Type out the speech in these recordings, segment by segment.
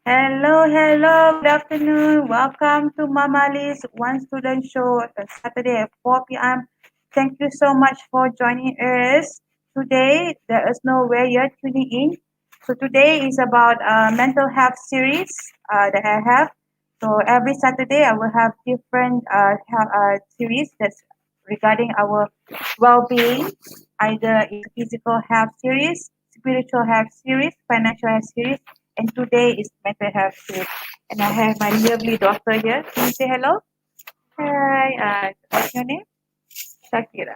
Hello, hello, good afternoon. Welcome to Mamaliez One Student Show Saturday at 4 p.m. Thank you so much for joining us. Today, there is no way you're tuning in. So, today is about mental health series that I have. So, every Saturday, I will have different series that's regarding our well being. Either it's physical health series, spiritual health series, financial health series, and today is mental health day. And I have my lovely daughter here. Can you say hello? Hi, what's your name? Shakira.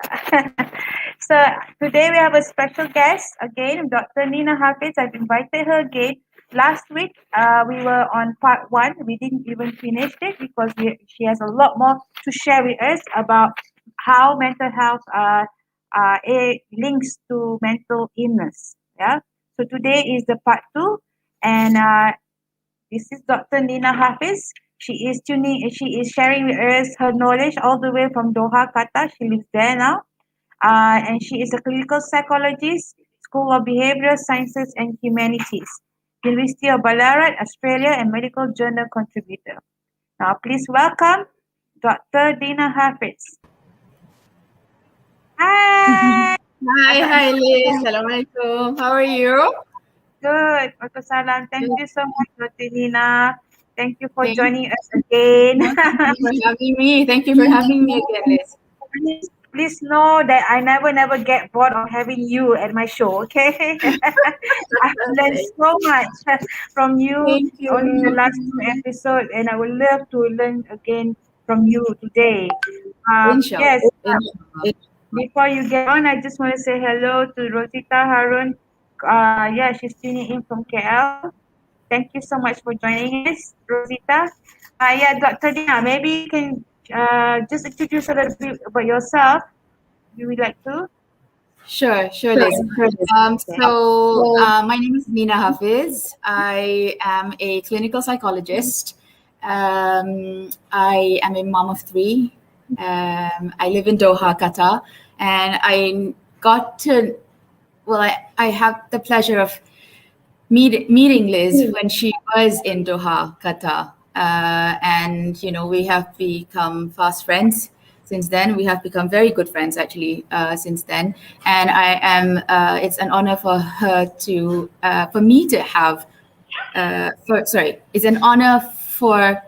So today we have a special guest again, Dr. Nina Hafetz. I've invited her again. Last week we were on part one. We didn't even finish it because she has a lot more to share with us about how mental health links to mental illness. Yeah. So today is the part two, and this is Dr. Nina Hafiz. She is sharing with us her knowledge all the way from Doha, Qatar. She lives there now. And she is a clinical psychologist, School of Behavioral Sciences and Humanities, University of Ballarat, Australia, and Medical Journal contributor. Now, please welcome Dr. Nina Hafiz. Hi. Hi, Liz. Assalamualaikum. How are you? Good. Waalaikumsalam. Thank Good. you so much, Dr. Nina. Thank you for Thank, joining us again. no, thank you for having me. Thank you for having me again, Liz. Please know that I never get bored of having you at my show, okay? I've learned Okay. so much from you Thank on the you. last two episodes, and I would love to learn again from you today. Inshallah. Yes, Inshallah. before you get on, I just want to say hello to Rosita Harun. Yeah, she's tuning in from KL. Thank you so much for joining us, Rosita. Yeah, Dr. Dina, maybe you can just introduce a little bit about yourself. You would like to? Sure, Liz. Okay. My name is Nina Hafiz. I am a clinical psychologist. I am a mom of three. I live in Doha, Qatar, and I got to, I have the pleasure of meeting Liz when she was in Doha, Qatar. And, we have become fast friends since then. We have become very good friends, actually, since then. And it's an honor for her for me to have, it's an honor for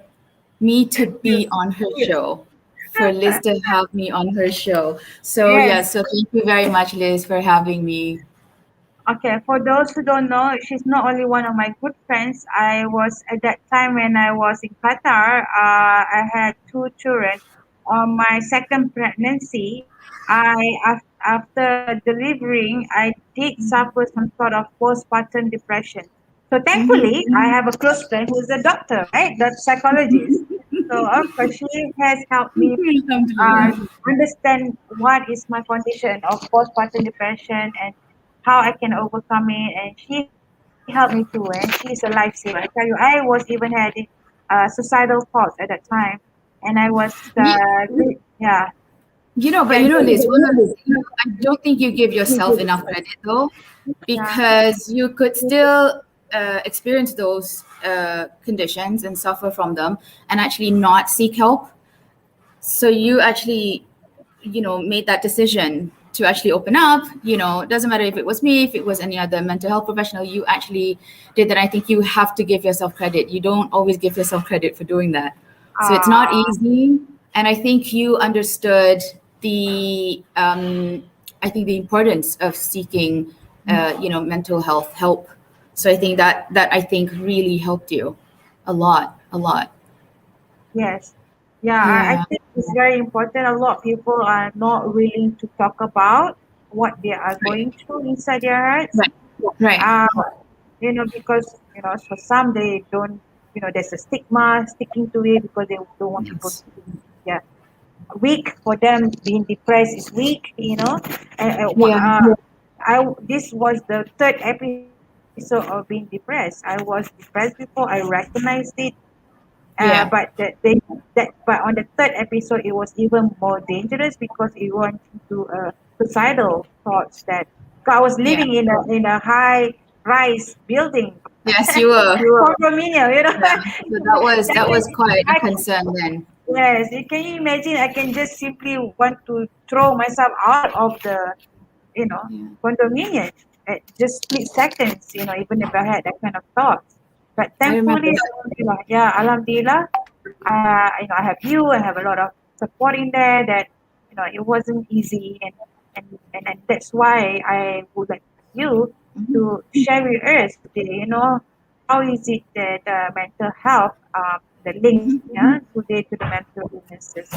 me to be on her show, for Liz to have me on her show. So, Yes. yeah, so thank you very much, Liz, for having me. Okay. For those who don't know, she's not only one of my good friends. I was at that time when I was in Qatar. I had two children. On my second pregnancy, after delivering, I did suffer some sort of postpartum depression. So Mhm. thankfully, I have a close friend who's a doctor, right? The psychologist. So of course, she has helped me Alhamdulillah. understand what is my condition of postpartum depression and how I can overcome it. And she helped me too, and she's a lifesaver. I tell you, I was even had suicidal thoughts at that time, and I was, yeah, yeah, Liz, one of I don't think you give yourself enough credit though, yeah, because you could still experience those conditions and suffer from them and actually not seek help. So you actually, made that decision to actually open up. It doesn't matter if it was me, if it was any other mental health professional, you actually did that. I think you have to give yourself credit. You don't always give yourself credit for doing that. So it's not uh, easy. And I think you understood I think the importance of seeking, mental health help. So I think that I think really helped you a lot, a lot. yes, yeah. I Yeah. think it's very important. A lot of people are not willing to talk about what they are Right. going through inside their hearts. Right. Right. Uh, because for some they don't, there's a stigma sticking to it because they don't want people to Yes. be, yeah, weak. For them, being depressed is weak. Yeah. I this was the third episode of being depressed. I was depressed before. I recognized it, but Yeah. but on the third episode, it was even more dangerous because it went into suicidal thoughts. That I was Yeah. living in a high rise building, Yes, you were. condominium, Yeah. So that was quite a I, concern then. yes, can you imagine? I can just simply want to throw myself out of the, you know, Yeah. condominium at just split seconds, even if I had that kind of thoughts. But I remember thankfully, that. alhamdulillah, yeah, alhamdulillah, I have you, I have a lot of support in there that, it wasn't easy. And that's why I would like you Mhm. to share with us today, how is it that mental health, the link, Mhm. yeah, today to the mental illnesses.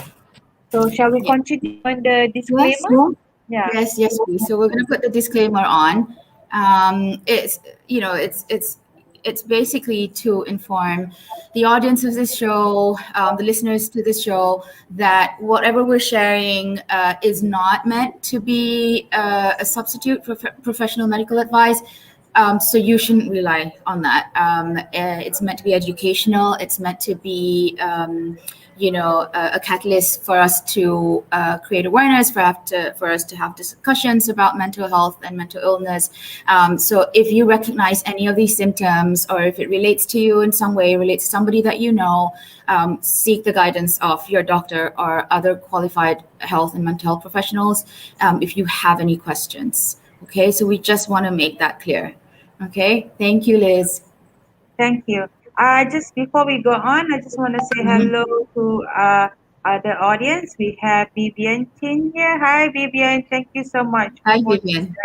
So shall we Yeah. continue on the Yes. disclaimer? Yeah. Yes, yes, please. So we're going to put the disclaimer on. It's it's basically to inform the audience of this show, the listeners to this show, that whatever we're sharing is not meant to be a substitute for professional medical advice. So you shouldn't rely on that. It's meant to be educational. It's meant to be, a catalyst for us to create awareness, for us to have discussions about mental health and mental illness. So if you recognize any of these symptoms, or if it relates to you in some way, relates to somebody that you know, seek the guidance of your doctor or other qualified health and mental health professionals if you have any questions. Okay, so we just want to make that clear. Okay, thank you, Liz. Thank you. Just before we go on, I just want to say Mhm. hello to the audience. We have Vivian Chin here. Hi, Vivian. Thank you so much Hi, for Vivian.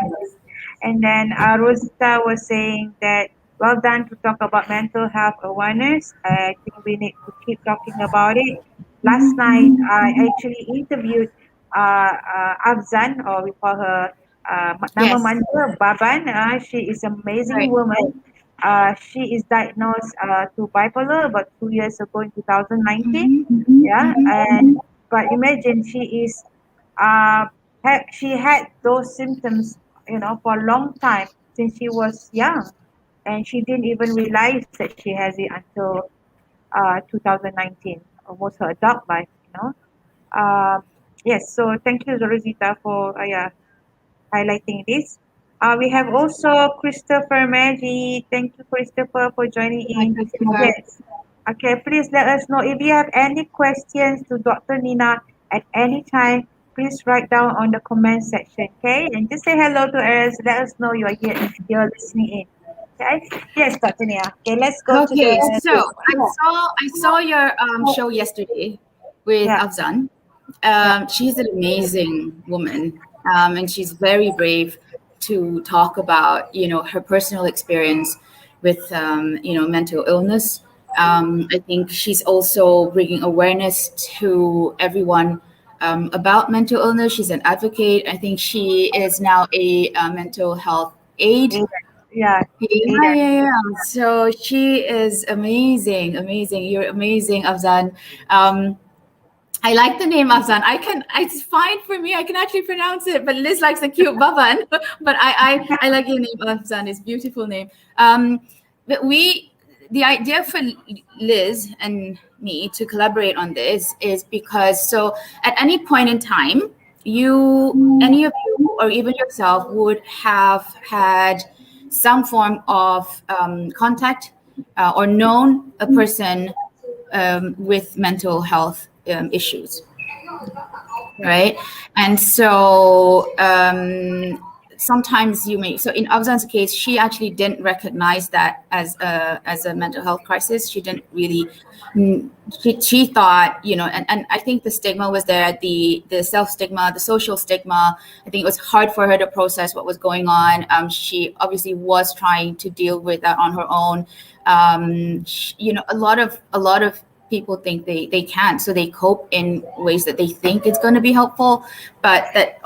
And then Rosita was saying that well done to talk about mental health awareness. I think we need to keep talking about it. Last night, I actually interviewed Afzan, or we call her Nama Yes, Manja Baban. She is an amazing right. woman. She is diagnosed to bipolar about 2 years ago in 2019. Yeah, Mm-hmm. and but imagine uh, she had those symptoms, for a long time since she was young, and she didn't even realize that she has it until 2019, almost her adult life. Um, yes, so thank you, Rosita, for yeah, highlighting this. We have also Christopher Maggie. Thank you, Christopher, for joining Hi, in. Christopher. Yes. Okay, please let us know if you have any questions to Dr. Nina at any time. Please write down on the comment section, okay? And just say hello to us. Let us know you're listening in. Okay? Yes, Dr. Nina. Okay, let's go to Okay, the so I saw your show yesterday with yeah, Afzan. yeah. She's an amazing woman, and she's very brave to talk about her personal experience with mental illness. I think she's also bringing awareness to everyone about mental illness. She's an advocate. I think she is now a mental health aide. Ada. Yeah, Yeah, Ada. yeah, yeah. So she is amazing, amazing. You're amazing, Afzan. Um, I like the name Afzan. It's fine for me. I can actually pronounce it, but Liz likes the cute Baban. But I like your name, Afzan. It's a beautiful name. But the idea for Liz and me to collaborate on this is because so at any point in time, any of you, or even yourself, would have had some form of contact or known a person with mental health issues, Yeah. right? And so sometimes you may. So in Afzan's case, she actually didn't recognize that as a mental health crisis. She didn't really. She thought, and I think the stigma was there, the self stigma, the social stigma. I think it was hard for her to process what was going on. She obviously was trying to deal with that on her own. A lot of people think they can't, so they cope in ways that they think it's going to be helpful, but that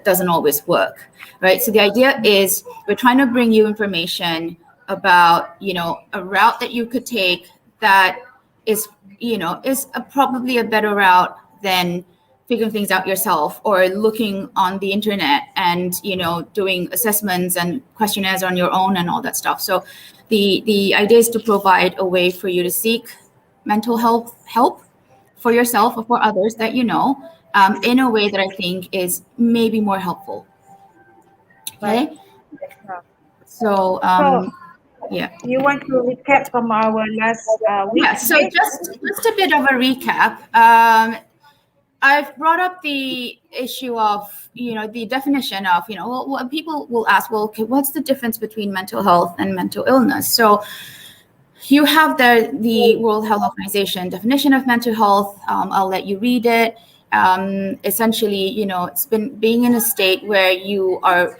doesn't always work, right? So the idea is we're trying to bring you information about a route that you could take that is probably a better route than figuring things out yourself or looking on the internet and doing assessments and questionnaires on your own and all that stuff. So the idea is to provide a way for you to seek mental health help for yourself or for others that in a way that I think is maybe more helpful. Right. Okay, Yeah. so So Yeah. You want to recap from our last week? Yeah. So Okay. just a bit of a recap. I've brought up the issue of, the definition of, what people will ask, well, okay, what's the difference between mental health and mental illness? So you have the World Health Organization definition of mental health. I'll let you read it. Essentially, it's been being in a state where you are,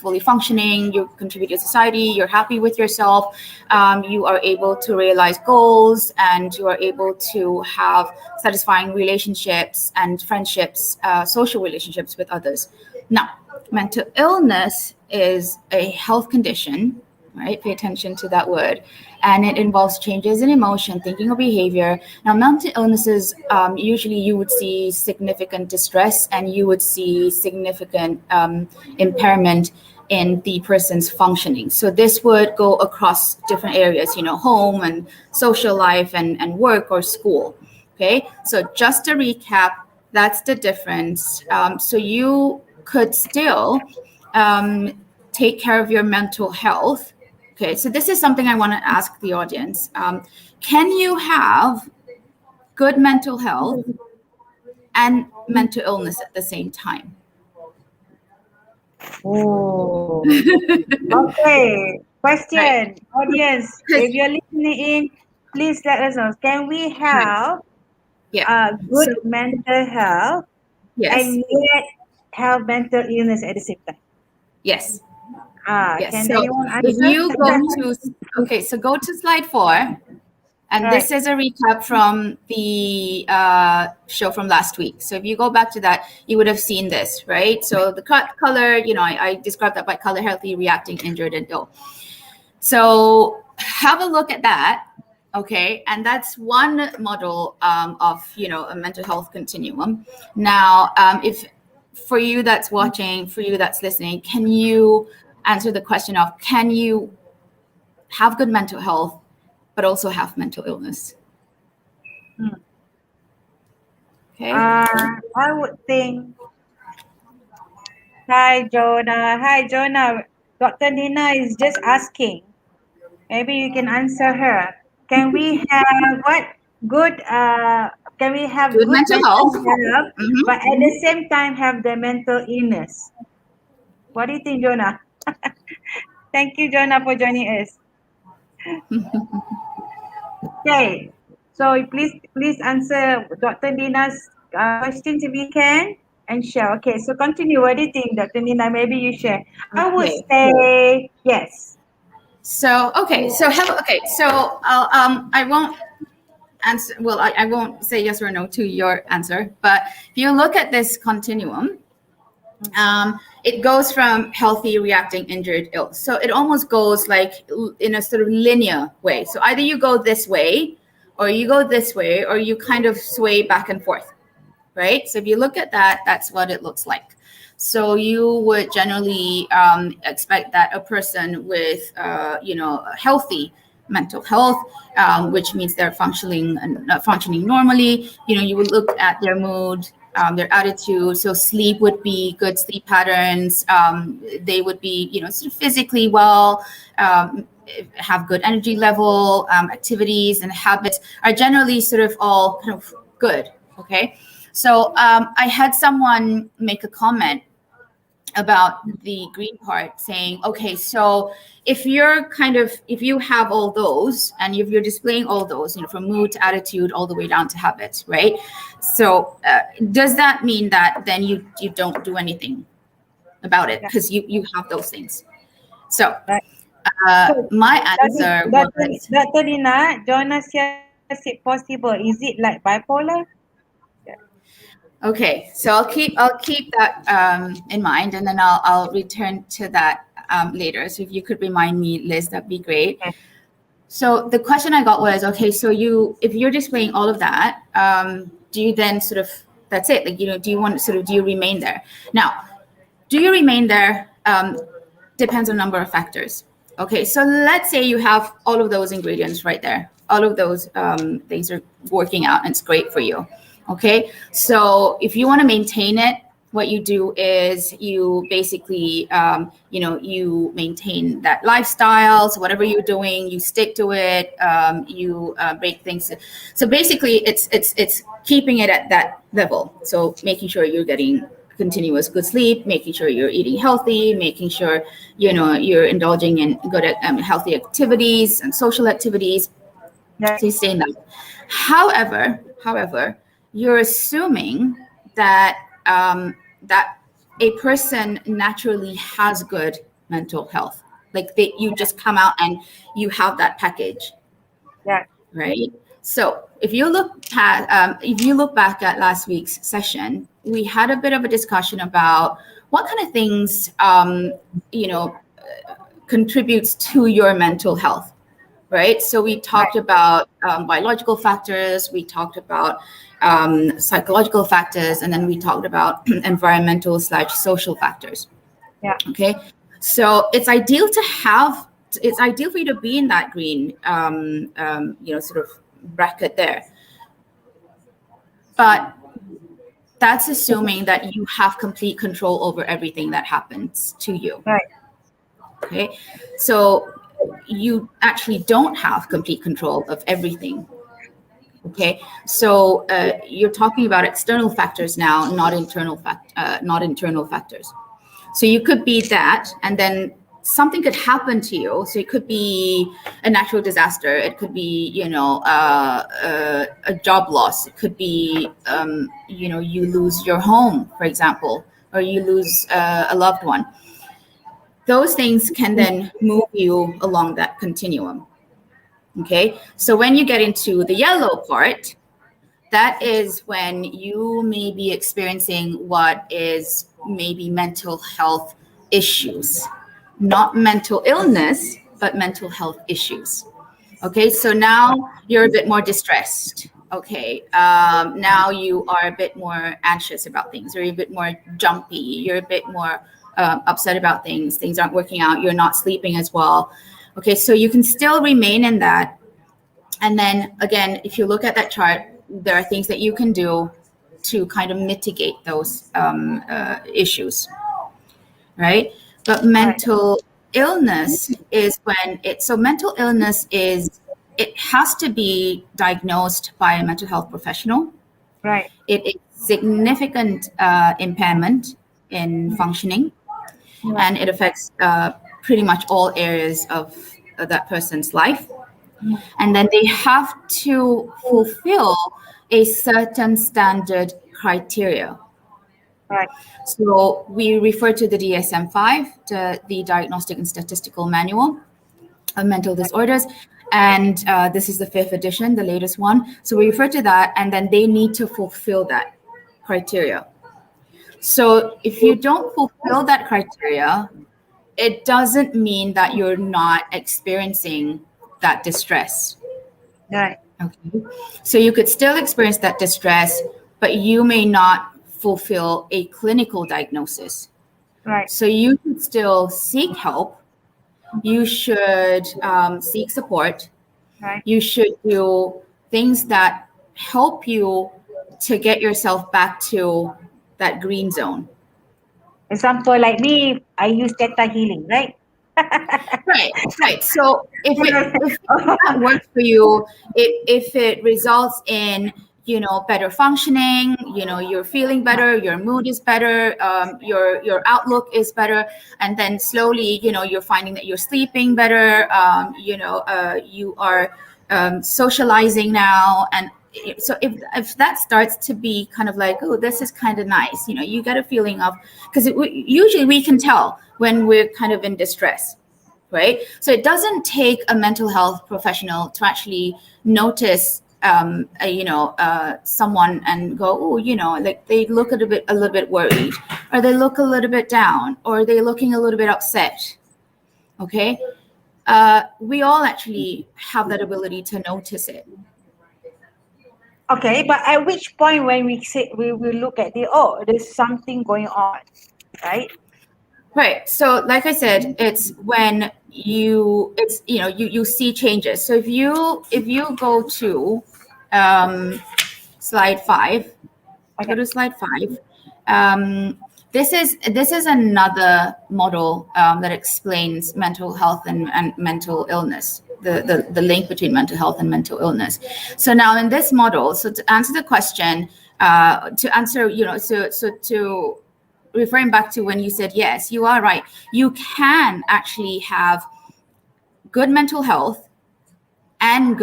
fully functioning, you contribute to society, you're happy with yourself, you are able to realize goals, and you are able to have satisfying relationships and friendships, social relationships with others. Now, mental illness is a health condition, right? Pay attention to that word. And it involves changes in emotion, thinking, or behavior. Now, mental illnesses, usually you would see significant distress and you would see significant impairment in the person's functioning. So this would go across different areas, home and social life and work or school. Okay, so just to recap, that's the difference. So you could still take care of your mental health. Okay, so this is something I want to ask the audience. Can you have good mental health and mental illness at the same time? Oh, okay. Right. Question, audience, if Because, you're listening in, please let us know. Can we right. have Yeah. So good mental health yes, and yet have mental illness at the same time? yes, yes. Can So anyone if answer? you go to, okay, so go to slide 4. And Right. this is a recap from the show from last week. So if you go back to that, you would have seen this, right? So the color, I described that by color: healthy, reacting, injured, and ill. So have a look at that, okay? And that's one model of, a mental health continuum. Now, if for you that's watching, for you that's listening, can you answer the question of, can you have good mental health but also have mental illness? Hmm. Okay. I would think. Hi, Jonah. Hi, Jonah. Dr. Nina is just asking. Maybe you can answer her. Can we have what good? Can we have Good good mental mental health. health, Mm-hmm. but at the same time have the mental illness? What do you think, Jonah? Thank you, Jonah, for joining us. Okay. So please answer Dr. Nina's questions if you can and share. Okay. So continue. What do you think, Dr. Nina? Maybe you share. I would Okay. say yes. So okay. So I won't answer. Well, I won't say yes or no to your answer. But if you look at this continuum, it goes from healthy, reacting, injured, ill. So it almost goes like in a sort of linear way. So either you go this way, or you go this way, or you kind of sway back and forth, right? So if you look at that, that's what it looks like. So you would generally expect that a person with, healthy mental health, which means they're functioning normally. You would look at their mood, their attitude. So sleep would be good sleep patterns. They would be, sort of physically well. Have good energy level. Activities and habits are generally sort of all kind of good. Okay. So I had someone make a comment about the green part, saying, okay, so if you have all those, and if you're displaying all those, from mood to attitude all the way down to habits, right? So does that mean that then you don't do anything about it Yeah. because you have those things? So Right. So, my answer was, Dr. Nina, Jonah says it possible. Is it like bipolar? Yeah. okay, so I'll keep that in mind, and then I'll return to that later. So if you could remind me, Liz, that'd be great. Okay. So the question I got was, okay, so if you're displaying all of that, do you then sort of, that's it? Like, do you remain there? Now, do you remain there? Depends on a number of factors. Okay, so let's say you have all of those ingredients right there. All of those things are working out and it's great for you. Okay, so if you want to maintain it, what you do is you basically, you maintain that lifestyle. So whatever you're doing, you stick to it. You break things. So basically, it's keeping it at that level. So making sure you're getting continuous good sleep, making sure you're eating healthy, making sure you're indulging in good healthy activities and social activities. Right. So you stay in that. However, you're assuming that that a person naturally has good mental health. Like you just come out and you have that package, Yeah. right? So if you look back at last week's session, we had a bit of a discussion about what kind of things contributes to your mental health, right? So we talked about biological factors, we talked about psychological factors, and then we talked about environmental/social factors. Yeah. Okay, so it's ideal for you to be in that green, sort of bracket there. But that's assuming that you have complete control over everything that happens to you. Right. Okay, so you actually don't have complete control of everything. Okay, so you're talking about external factors now, not internal factors. So you could be that, and then something could happen to you. So it could be a natural disaster. It could be, a job loss. It could be, you lose your home, for example, or you lose a loved one. Those things can then move you along that continuum. Okay, so when you get into the yellow part, that is when you may be experiencing what is maybe mental health issues, not mental illness, but mental health issues. Okay, so now you're a bit more distressed. Okay, now you are a bit more anxious about things, or you're a bit more jumpy, you're a bit more upset about things aren't working out, you're not sleeping as well. Okay, so you can still remain in that. And then again, if you look at that chart, there are things that you can do to kind of mitigate those issues, right? But mental illness is mental illness it has to be diagnosed by a mental health professional. Right. It is significant impairment in functioning, and it affects pretty much all areas of that person's life. And then they have to fulfill a certain standard criteria. Right. So we refer to the DSM-5, the Diagnostic and Statistical Manual of Mental Disorders. And this is the 5th edition, the latest one. So we refer to that, and then they need to fulfill that criteria. So if you don't fulfill that criteria, it doesn't mean that you're not experiencing that distress. Right. Okay. So you could still experience that distress, but you may not fulfill a clinical diagnosis. Right. So you should still seek help. You should seek support. Right. You should do things that help you to get yourself back to that green zone. Example, like me, I use theta healing, right? Right. So if that works for you, if it results in better functioning, you're feeling better, your mood is better, your outlook is better, and then slowly you're finding that you're sleeping better, you are socializing now, and so if that starts to be kind of like, oh, this is kind of nice, you get a feeling of, because usually we can tell when we're kind of in distress, right? So it doesn't take a mental health professional to actually notice someone and go, oh, like they look a little bit worried, or they look a little bit down, or they're looking a little bit upset. Okay, we all actually have that ability to notice it. Okay, but at which point when we say we will look at there's something going on, right? Right. So like I said, it's when you see changes. So if you go to slide 5, Okay. go to slide 5. This is another model that explains mental health and mental illness, the link between mental health and mental illness. So now in this model, so to answer the question, to answer, to referring back to when you said yes, you are right. You can actually have good mental health and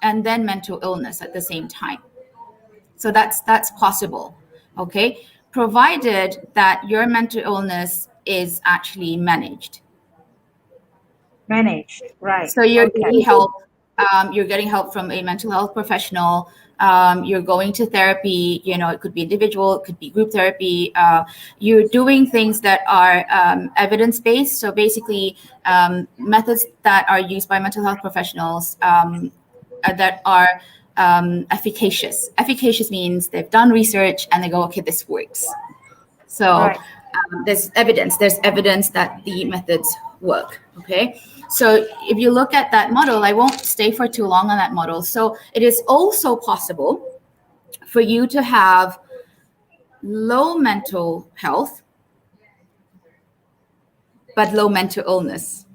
and then mental illness at the same time. So that's possible, okay? Provided that your mental illness is actually managed. Managed, right? So you're Okay. getting help. You're getting help from a mental health professional. You're going to therapy. It could be individual, it could be group therapy. You're doing things that are evidence-based. So basically, methods that are used by mental health professionals that are efficacious. Efficacious means they've done research and they go, okay, this works. So there's evidence that the methods work. Okay. So if you look at that model, I won't stay for too long on that model. So it is also possible for you to have low mental health, but low mental illness.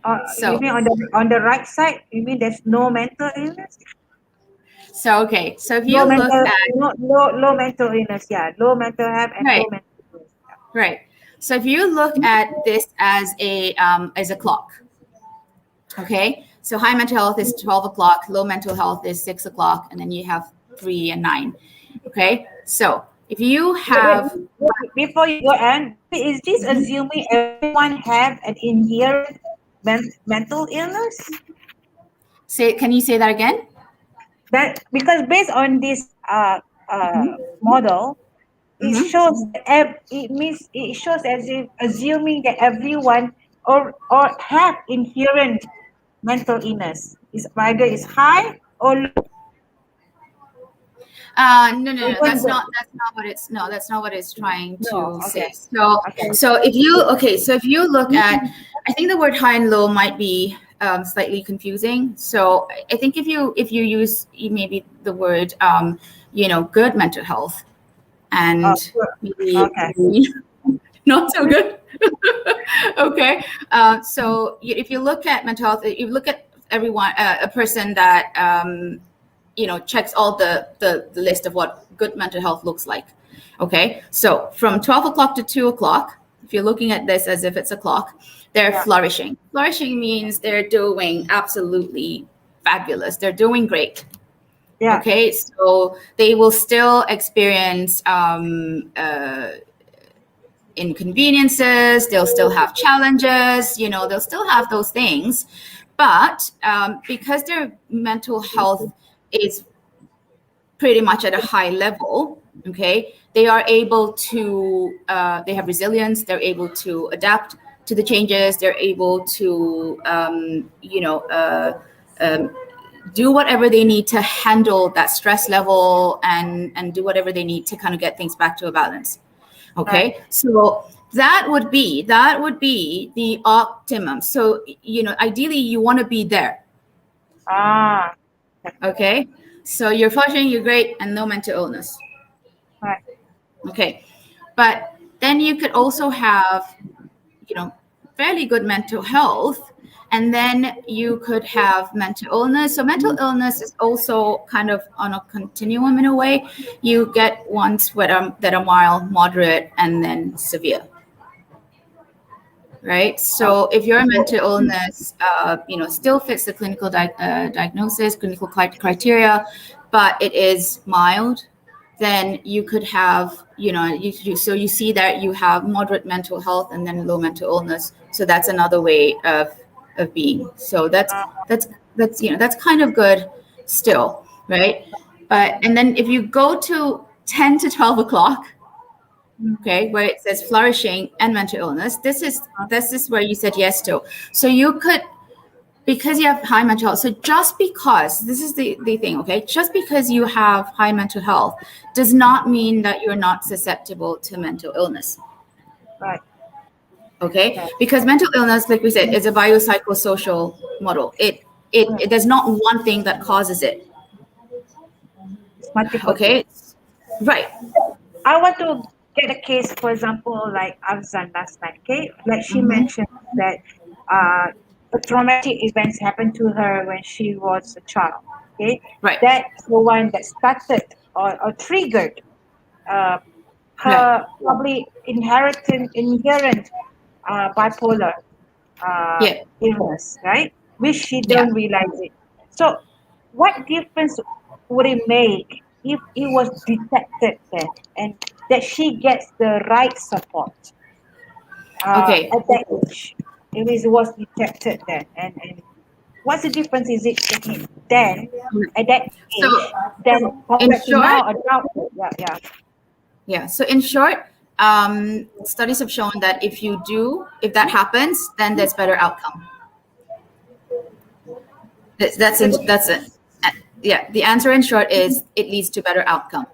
You mean on the right side? You mean there's no mental illness? So okay, so if you look at low mental illness, low mental health and right, low mental illness. Right. So if you look at this as a clock, okay. So high mental health is 12 o'clock, low mental health is 6 o'clock, and then you have 3 and 9. Okay. So if you have before you go on, is this assuming everyone have an inherent mental illness? Can you say that again? That because based on this model, it shows it shows as if assuming that everyone or have inherent mental illness is either is high or low. No. That's not what it's trying to say. So if you look at, I think the word high and low might be slightly confusing. So I think if you use maybe the word good mental health and maybe not so good. Okay. So if you look at mental health, you look at everyone, a person that checks all the list of what good mental health looks like. Okay. So from 12 o'clock to 2 o'clock, if you're looking at this as if it's a clock, they're flourishing. Flourishing means they're doing absolutely fabulous. They're doing great. Yeah. Okay. So they will still experience inconveniences. They'll still have challenges. They'll still have those things. But because their mental health is pretty much at a high level, okay, they are able to, they have resilience, they're able to adapt to the changes, they're able to, do whatever they need to handle that stress level and do whatever they need to kind of get things back to a balance. Okay, so that would be the optimum. So, ideally you want to be there. Okay, so you're functioning, you're great, and no mental illness. Right. Okay, but then you could also have, fairly good mental health, and then you could have mental illness. So mental illness is also kind of on a continuum in a way. You get ones that are mild, moderate, and then severe. Right. So if your mental illness, still fits the clinical diagnosis, clinical criteria, but it is mild, then you could have, so you see that you have moderate mental health and then low mental illness. So that's another way of being. So that's kind of good still, right? And then if you go to 10 to 12 o'clock, okay, where it says flourishing and mental illness, this is where you said yes to. So you could, because you have high mental health, so just because, this is the thing, okay, just because you have high mental health does not mean that you're not susceptible to mental illness. Right. Okay, because mental illness, like we said, is a biopsychosocial model. There's not one thing that causes it. Okay, right. I want to get a case, for example, like Afzan last night. Okay, like she Mm-hmm. mentioned that a traumatic events happened to her when she was a child. Okay, Right. that's the one that started or triggered uh, Right. her probably inherent bipolar Yeah. illness, right? Which she Yeah. don't realize it. So, what difference would it make if it was detected then, and that she gets the right support Okay. at that age? If it was detected then, and what's the difference is it taking then at that So age then in compared to short, now adulthood? Yeah, yeah, yeah. So in short, studies have shown that if that happens, then there's better outcome. So, That's it. Yeah. The answer in short is it leads to better outcome.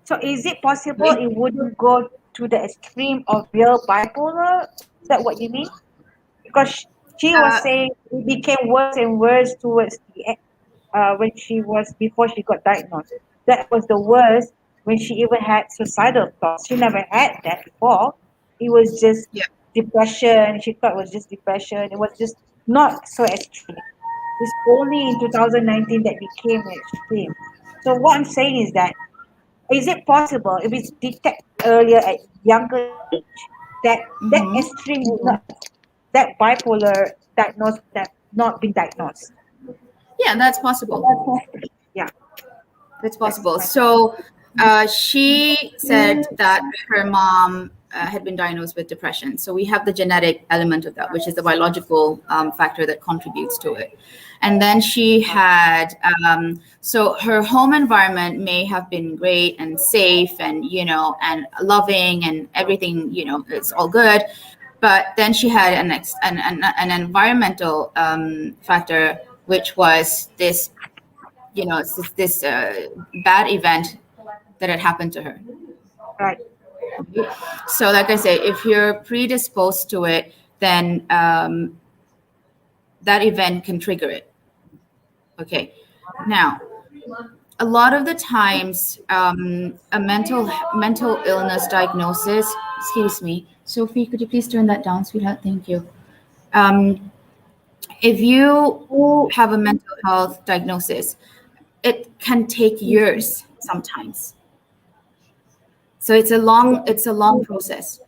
so is it possible Okay. it wouldn't go to the extreme of real bipolar? Is that what you mean? Because she was Uh, saying it became worse and worse towards when she was before she got diagnosed. That was the worst when she even had suicidal thoughts. She never had that before. It was just yeah. depression. She thought it was just depression. It was just not so extreme. It's only in 2019 that became extreme. So what I'm saying is that is it possible if it's detected earlier at younger age that Hmm. extreme would not that bipolar diagnosed would have not been diagnosed? Yeah, that's possible. Yeah, That's that's possible. my So she said that her mom had been diagnosed with depression. So we have the genetic element of that, which is the biological factor that contributes to it. And then she had, so her home environment may have been great and safe and, and loving and everything, it's all good. But then she had an environmental factor, which was this it's this bad event that had happened to her. right. So, like I say, if you're predisposed to it, then that event can trigger it. Okay. Now, a lot of the times, a mental illness diagnosis. Excuse me, Sophie. Could you please turn that down, sweetheart? Thank you. Um, if you have a mental health diagnosis, it can take years sometimes. So So, it's a long process.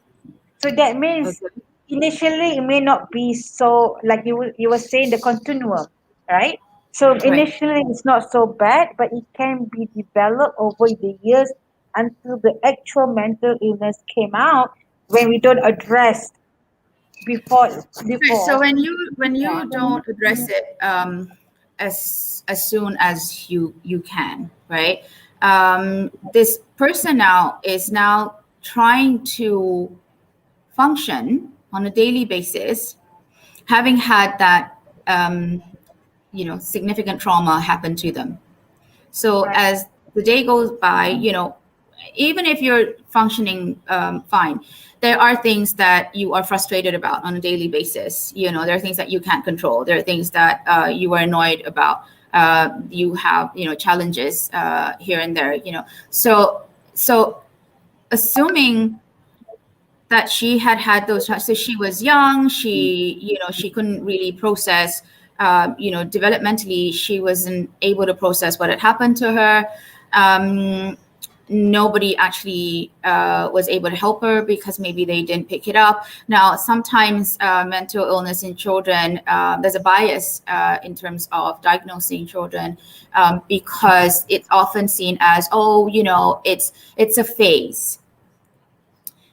so that means Okay. initially it may not be so like you were saying the continuum, right? So Right. initially it's not so bad, but it can be developed over the years until the actual mental illness came out when we don't address before Right. So before. when Yeah. you don't address it as soon as you can, right? This person now is now trying to function on a daily basis, having had that significant trauma happen to them. So Right. as the day goes by, even if you're functioning fine, there are things that you are frustrated about on a daily basis. There are things that you can't control. There are things that you are annoyed about. You have, challenges here and there. So assuming that she had those, so she was young, she couldn't really process, developmentally she wasn't able to process what had happened to her. um, Nobody actually was able to help her because maybe they didn't pick it up. Now sometimes mental illness in children, there's a bias in terms of diagnosing children, because it's often seen as, oh, it's a phase.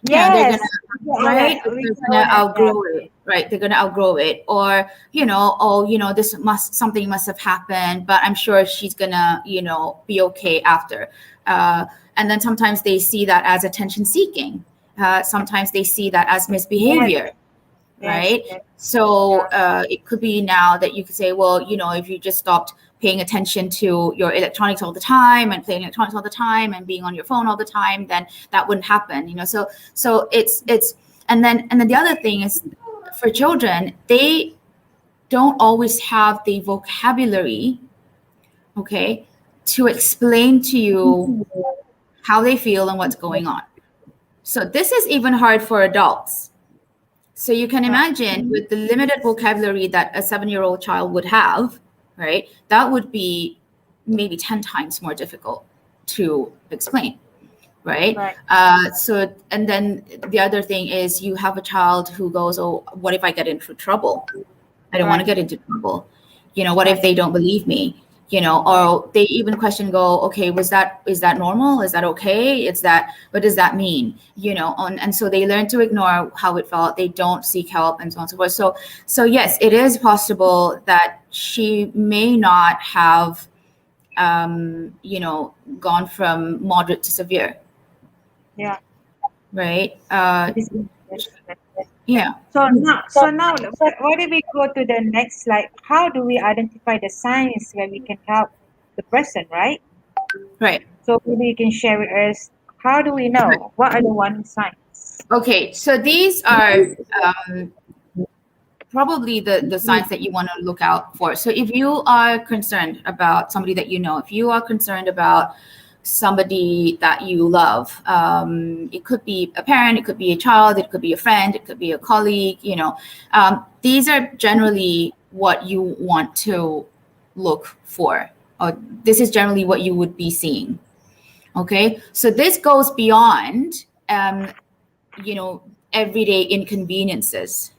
They're gonna, Yes, right, we they're can all gonna that. Yeah. outgrow it, right, they're gonna outgrow it. Or oh, this something must have happened, but I'm sure she's gonna be okay after. uh, and then sometimes they see that as attention seeking. Sometimes they see that as Yes, misbehavior, yes, right? yes. So Yeah. it could be now that you could say, well, if you just stopped paying attention to your electronics all the time and playing electronics all the time and being on your phone all the time, then that wouldn't happen. So it's and then the other thing is, for children, they don't always have the vocabulary, okay, to explain to you how they feel and what's going on. So this is even hard for adults. So you can imagine with the limited vocabulary that a 7-year-old child would have, right? That would be maybe 10 times more difficult to explain, right? So, and then the other thing is you have a child who goes, oh, what if I get into trouble? I don't want to get into trouble. What if they don't believe me? Or they even question, go, okay, is that normal? Is that okay? What does that mean? And so they learn to ignore how it felt. They don't seek help and so on and so forth. So yes, it is possible that she may not have, gone from moderate to severe. Yeah. Right. Yeah. So now, why do we go to the next slide? How do we identify the signs where we can help the person, right? Right. So maybe you can share with us. How do we know what are the warning signs? Okay, so these are probably the signs that you want to look out for. So if you are concerned about somebody that you know, if you are concerned about somebody that you love, it could be a parent, it could be a child, it could be a friend, it could be a colleague, these are generally what you want to look for, or this is generally what you would be seeing. Okay, so this goes beyond everyday inconveniences.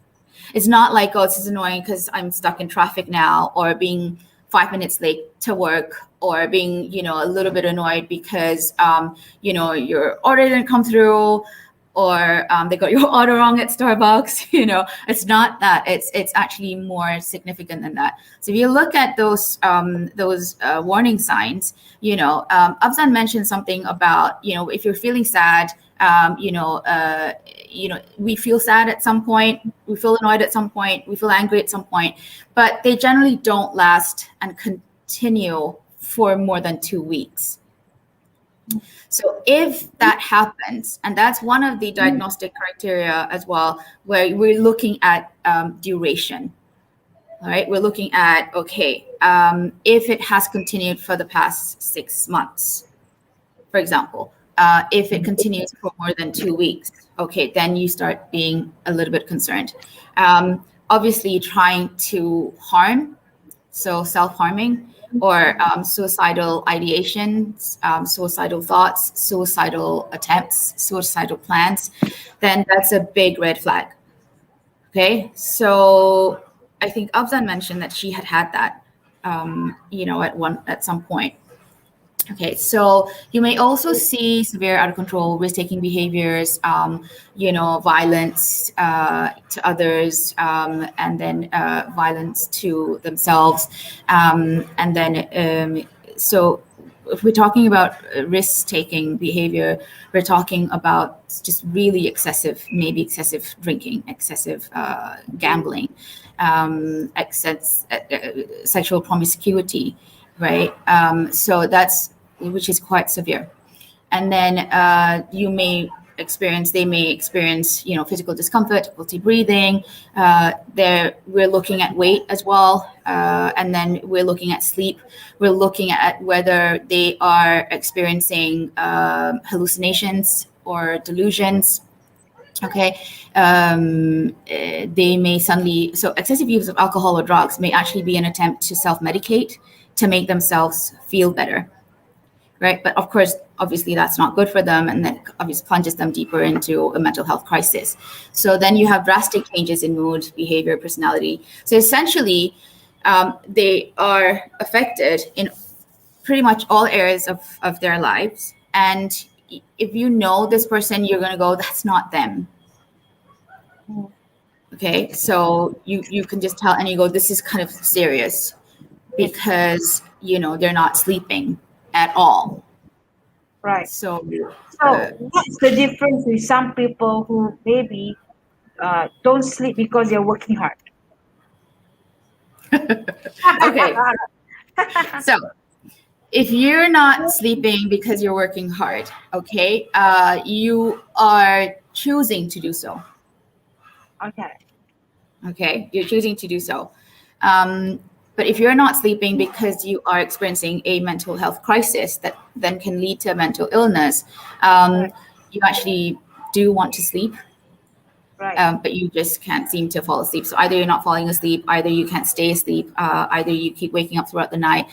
It's not like, oh, this is annoying because I'm stuck in traffic now, or being 5 minutes late to work, or being, a little bit annoyed because, your order didn't come through, or they got your order wrong at Starbucks. It's not that. It's actually more significant than that. So if you look at those warning signs, Afzan mentioned something about, if you're feeling sad, we feel sad at some point, we feel annoyed at some point, we feel angry at some point, but they generally don't last and continue for more than 2 weeks. So if that happens, and that's one of the diagnostic criteria as well, where we're looking at duration. All right, we're looking at, okay, if it has continued for the past 6 months, for example, if it continues for more than 2 weeks, okay, then you start being a little bit concerned. Obviously, trying to harm, so self-harming, or suicidal ideations, suicidal thoughts, suicidal attempts, suicidal plans, then that's a big red flag. Okay, so I think Afzan mentioned that she had that, at some point. Okay, so you may also see severe out of control risk-taking behaviors, violence to others, and then violence to themselves. And then, so if we're talking about risk-taking behavior, we're talking about just really excessive drinking, excessive gambling, sexual promiscuity, right? So that's, which is quite severe. And then they may experience, physical discomfort, difficulty breathing. We're looking at weight as well. And then we're looking at sleep. We're looking at whether they are experiencing hallucinations or delusions. Okay, they may suddenly, so excessive use of alcohol or drugs may actually be an attempt to self-medicate to make themselves feel better, right? But of course, obviously that's not good for them, and that obviously plunges them deeper into a mental health crisis. So then you have drastic changes in mood, behavior, personality. So essentially, they are affected in pretty much all areas of their lives. And if you know this person, you're going to go, that's not them. Okay, so you can just tell, and you go, this is kind of serious, because they're not sleeping at all. Right. So what's the difference with some people who maybe don't sleep because they're working hard? Okay. So if you're not sleeping because you're working hard, okay, you are choosing to do so. Okay, you're choosing to do so. But if you're not sleeping because you are experiencing a mental health crisis, then can lead to mental illness. Right. You actually do want to sleep, Right. but you just can't seem to fall asleep. So either you're not falling asleep, either you can't stay asleep, either you keep waking up throughout the night,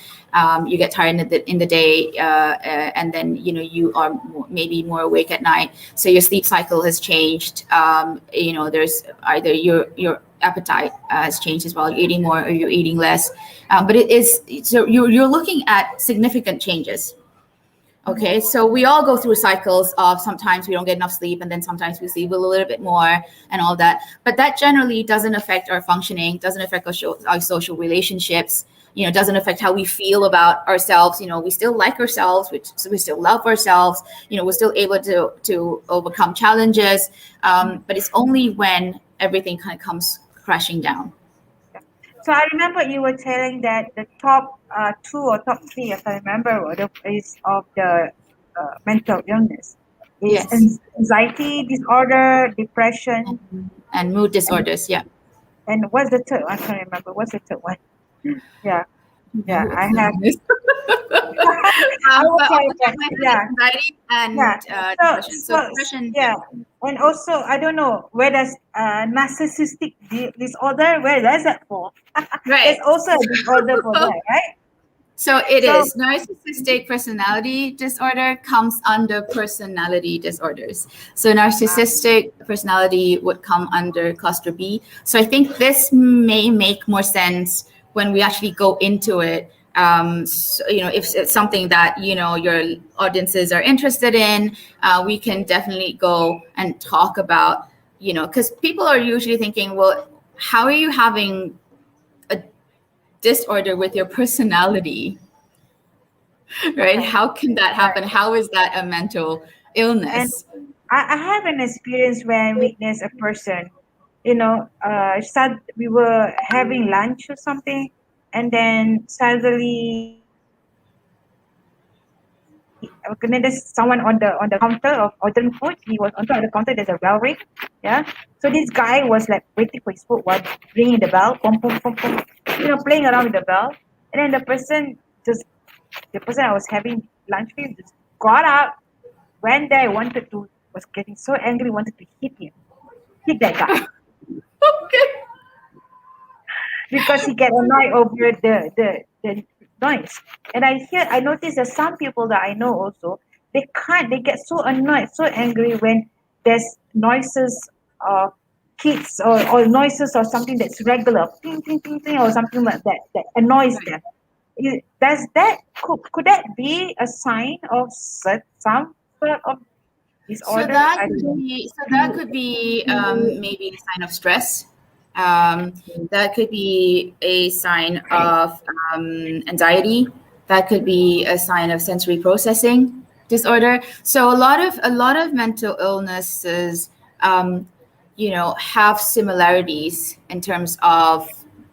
you get tired in the day, and then you are maybe more awake at night. So your sleep cycle has changed. There's either your appetite has changed as well. You're eating more or you're eating less. But it is so you're looking at significant changes. Okay, so we all go through cycles of sometimes we don't get enough sleep and then sometimes we sleep a little bit more and all that. But that generally doesn't affect our functioning, doesn't affect our social relationships, doesn't affect how we feel about ourselves. We still like ourselves, we still love ourselves, we're still able to overcome challenges. But it's only when everything kind of comes crashing down. So I remember you were telling that the top two or top three, if I remember, is of the mental illness is Yes. anxiety disorder, depression, And mood and disorders, yeah. what's the third? I can't remember. What's the third one? Yeah, yeah, What I the have. name is. I will But off try the top that. of my head, Yeah, it's anxiety and yeah. depression. So depression, Yeah, and also I don't know where does narcissistic disorder, where does that fall? There's right. also a disorder for that, right? So it So is. Narcissistic personality disorder comes under personality disorders. So narcissistic personality would come under cluster B. So I think this may make more sense when we actually go into it. So, if it's something that your audiences are interested in, we can definitely go and talk about. Because people are usually thinking, well, how are you having a disorder with your personality? Right? okay, How can that right. happen? How is that a mental And illness? I have an experience when I witnessed a person, we were having lunch or something, and then suddenly, there's someone on the counter of ordering food. He was on top of the counter. There's a bell ring, yeah. So this guy was like waiting for his food while ringing the bell, pom pom pom pom, playing around with the bell. And then the person I was having lunch with just got up, went there, was getting so angry, wanted to hit that guy Okay. because he get annoyed over the noise. And I noticed that some people that I know also, they get so annoyed, so angry when there's noises of kids or noises or something that's regular, ping ping ping ping or something like that that annoys them. Does that could that be a sign of some sort of So disorder? that I don't could know. be maybe a sign of stress. That could be a sign of anxiety. That could be a sign of sensory processing disorder. So a lot of mental illnesses, have similarities in terms of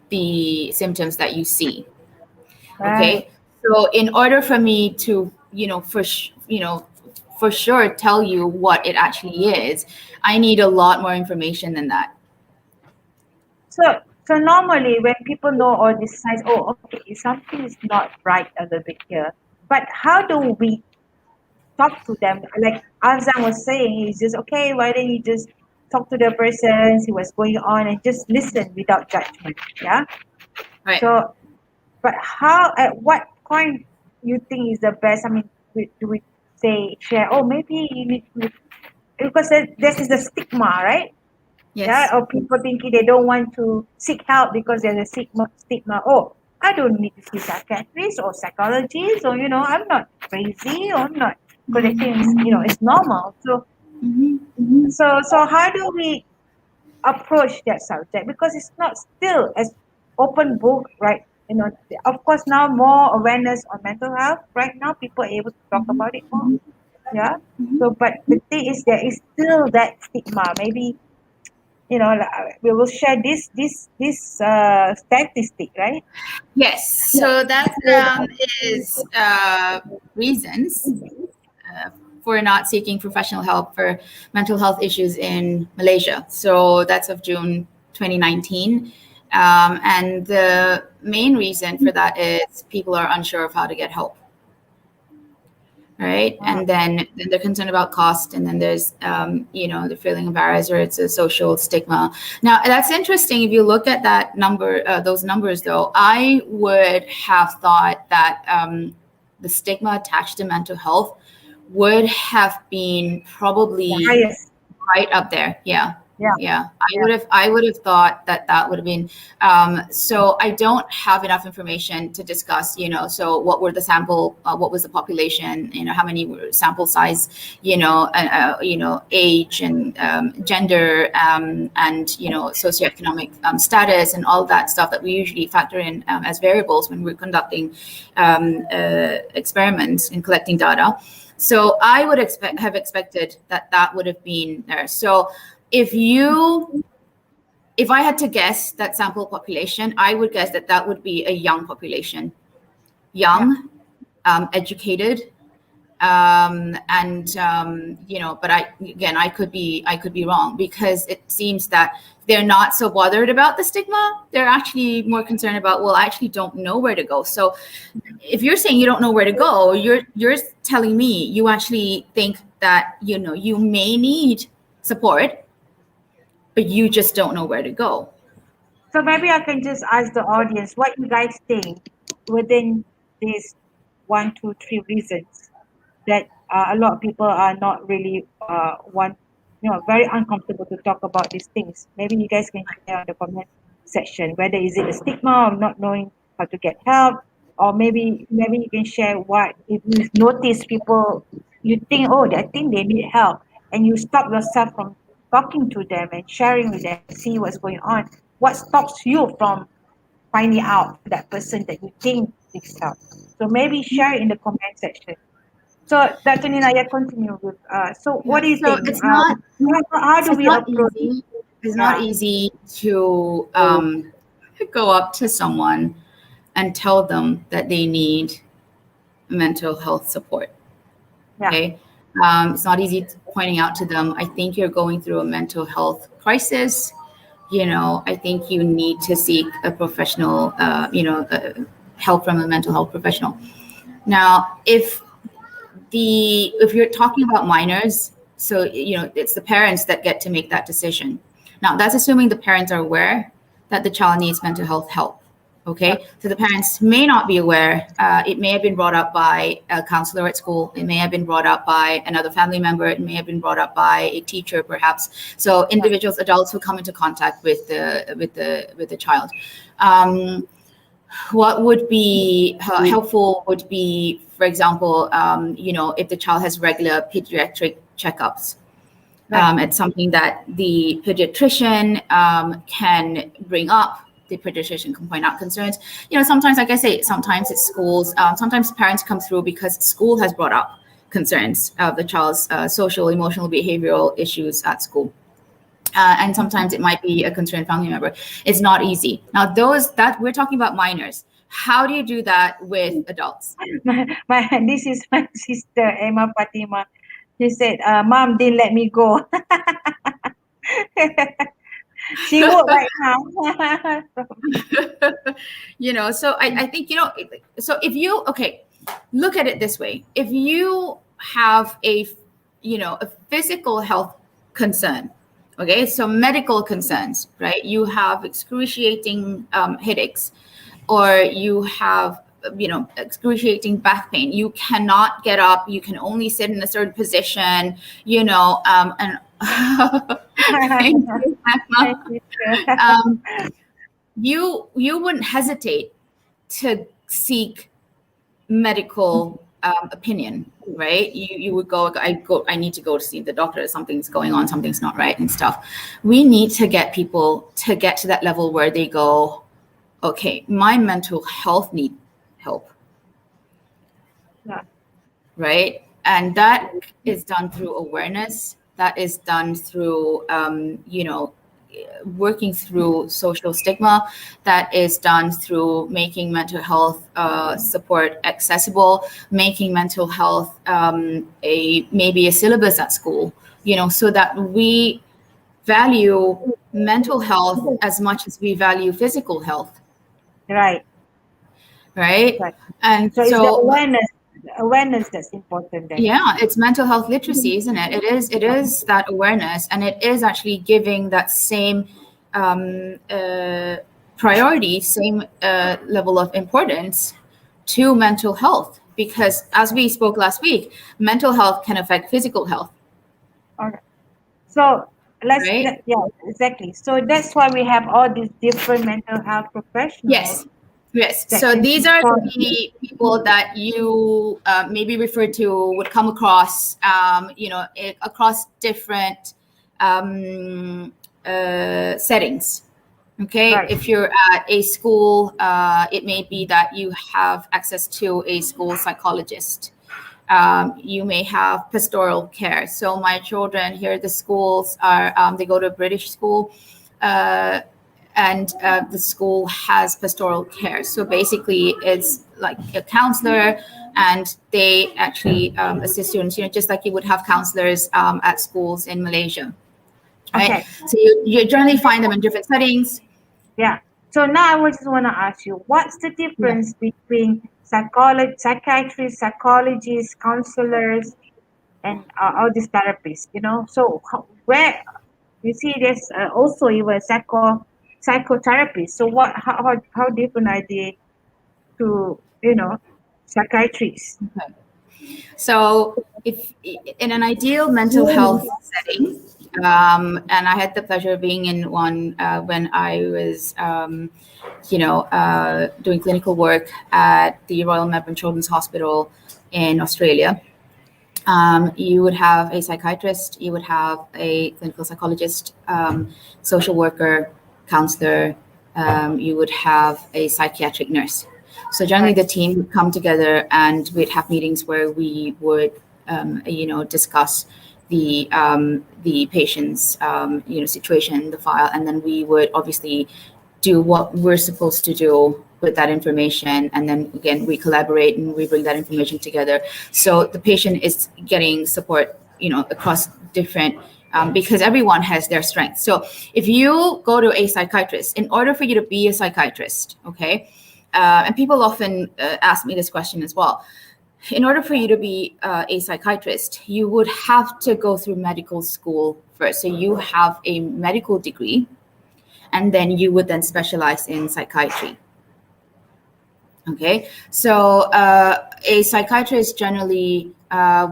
the symptoms that you see. Right. Okay, so in order for me to for sure tell you what it actually is, I need a lot more information than that. So normally when people know all these signs, oh, okay, something is not right a little bit here. But how do we talk to them? Like Azam was saying, it's just okay. Why don't you just talk to the person, see what's going on, and just listen without judgment? Yeah. Right. So, but how? At what point you think is the best? I mean, do we say share? Oh, maybe you need to because this is the stigma, right? Yeah, Yes. or people thinking they don't want to seek help because there's a stigma. Oh, I don't need to see psychiatrist or psychologist, or I'm not crazy, or I'm not collecting. It's normal. So, Hmm. so how do we approach that subject? Because it's not still as open book, right? Of course, now more awareness on mental health. Right now, people are able to talk about it more. Yeah. So, but the thing is, there is still that stigma. Maybe we will share this statistic, right? Yes. So that is reasons for not seeking professional help for mental health issues in Malaysia. So that's of June 2019. And the main reason for that is people are unsure of how to get help. right? Ah, And then they're concerned about cost, and then there's the feeling embarrassed, or it's a social stigma. Now that's interesting. If you look at that number, those numbers, though, I would have thought that the stigma attached to mental health would have been the probably highest. right up there. Yeah. Yeah, Yeah. yeah. I would have thought that that would have been, so I don't have enough information to discuss, so what were the sample, what was the population, how many were sample size, age and gender, and, socioeconomic status and all that stuff that we usually factor in as variables when we're conducting experiments and collecting data. So I would have expected that that would have been there. So if I had to guess that sample population, I would guess that that would be a young population, Yeah. young, educated, and but I could be wrong, because it seems that they're not so bothered about the stigma. They're actually more concerned about, well, I actually don't know where to go. So if you're saying you don't know where to go, you're telling me you actually think that you may need support, but you just don't know where to go. So maybe I can just ask the audience what you guys think within these 1, 2, 3 reasons that a lot of people are not really very uncomfortable to talk about these things. Maybe you guys can share on the comment section whether is it a stigma of not knowing how to get help, or maybe you can share what if you notice people you think, oh, I think they need help, and you stop yourself from talking to them and sharing with them, see what's going on. What stops you from finding out that person that you think needs help? So maybe share in the comment section. So, Dr. Nina, yeah, continue with. So, what Yeah. do you So think? How do it's we not approach? easy. It's not Yeah, easy to go up to someone and tell them that they need mental health support. yeah, Okay. It's not easy pointing out to them, I think you're going through a mental health crisis. I think you need to seek a professional, help from a mental health professional. Now, if you're talking about minors, so it's the parents that get to make that decision. Now, that's assuming the parents are aware that the child needs mental health help. yeah, Okay, so the parents may not be aware. It may have been brought up by a counselor at school. It may have been brought up by another family member. It may have been brought up by a teacher, perhaps. So yeah, individuals, adults who come into contact with the child. What would be helpful would be, for example, if the child has regular pediatric checkups. right, It's something that the pediatrician can bring up. The pediatrician can point out concerns. Sometimes, like I say, sometimes it's schools. Sometimes parents come through because school has brought up concerns of the child's social, emotional, behavioral issues at school. And sometimes it might be a concerned family member. It's not easy. Now, that we're talking about minors. How do you do that with adults? this is my sister Emma Fatima. She said, "Mom didn't let me go." She would right now. So I think, so if you, okay, look at it this way. If you have a physical health concern, okay, so medical concerns, right? You have excruciating headaches, or you have excruciating back pain. You cannot get up. You can only sit in a certain position. And thank you, My Emma. sister. Um, you wouldn't hesitate to seek medical opinion, right? You would go, I need to go to see the doctor. Something's going on, something's not right and stuff. We need to get people to get to that level where they go, okay, my mental health need help, Yeah, right? And that is done through awareness. That is done through working through social stigma. That is done through making mental health support accessible, making mental health maybe a syllabus at school, so that we value mental health as much as we value physical health, right, right? right. And So it's the so awareness. awareness that's important then. Yeah, it's mental health literacy, isn't it? It is that awareness, and it is actually giving that same um, uh, priority, same level of importance to mental health, because as we spoke last week, mental health can affect physical health, Okay. So right? yeah, exactly. So that's why we have all these different mental health professionals Yes. Yes. that So can these are support. the people that you maybe refer to, would come across, across different settings. Okay. Right. If you're at a school, it may be that you have access to a school psychologist. You may have pastoral care. So my children here, the schools are, they go to a British school. Uh, and the school has pastoral care. So basically, it's like a counselor, and they actually assist students. Just like you would have counselors at schools in Malaysia, right? Okay. So you generally find them in different settings. Yeah. So now I just want to ask you, what's the Yeah. difference between psychiatrists, psychologists, counselors, and all these therapists? So where you see there's also even psychotherapy. So how different are they to psychiatrists? Okay. So, if in an ideal mental health setting, and I had the pleasure of being in one when I was, doing clinical work at the Royal Melbourne Children's Hospital in Australia. You would have a psychiatrist, you would have a clinical psychologist, social worker, counselor, you would have a psychiatric nurse. So generally, Right. the team would come together, and we'd have meetings where we would, discuss the patient's, situation, the file, and then we would obviously do what we're supposed to do with that information, and then again we collaborate and we bring that information together, so the patient is getting support across different, because everyone has their strengths. So if you go to a psychiatrist, in order for you to be a psychiatrist, okay, and people often ask me this question as well, in order for you to be a psychiatrist, you would have to go through medical school first, so you have a medical degree, and then you would then specialize in psychiatry. Okay, so a psychiatrist generally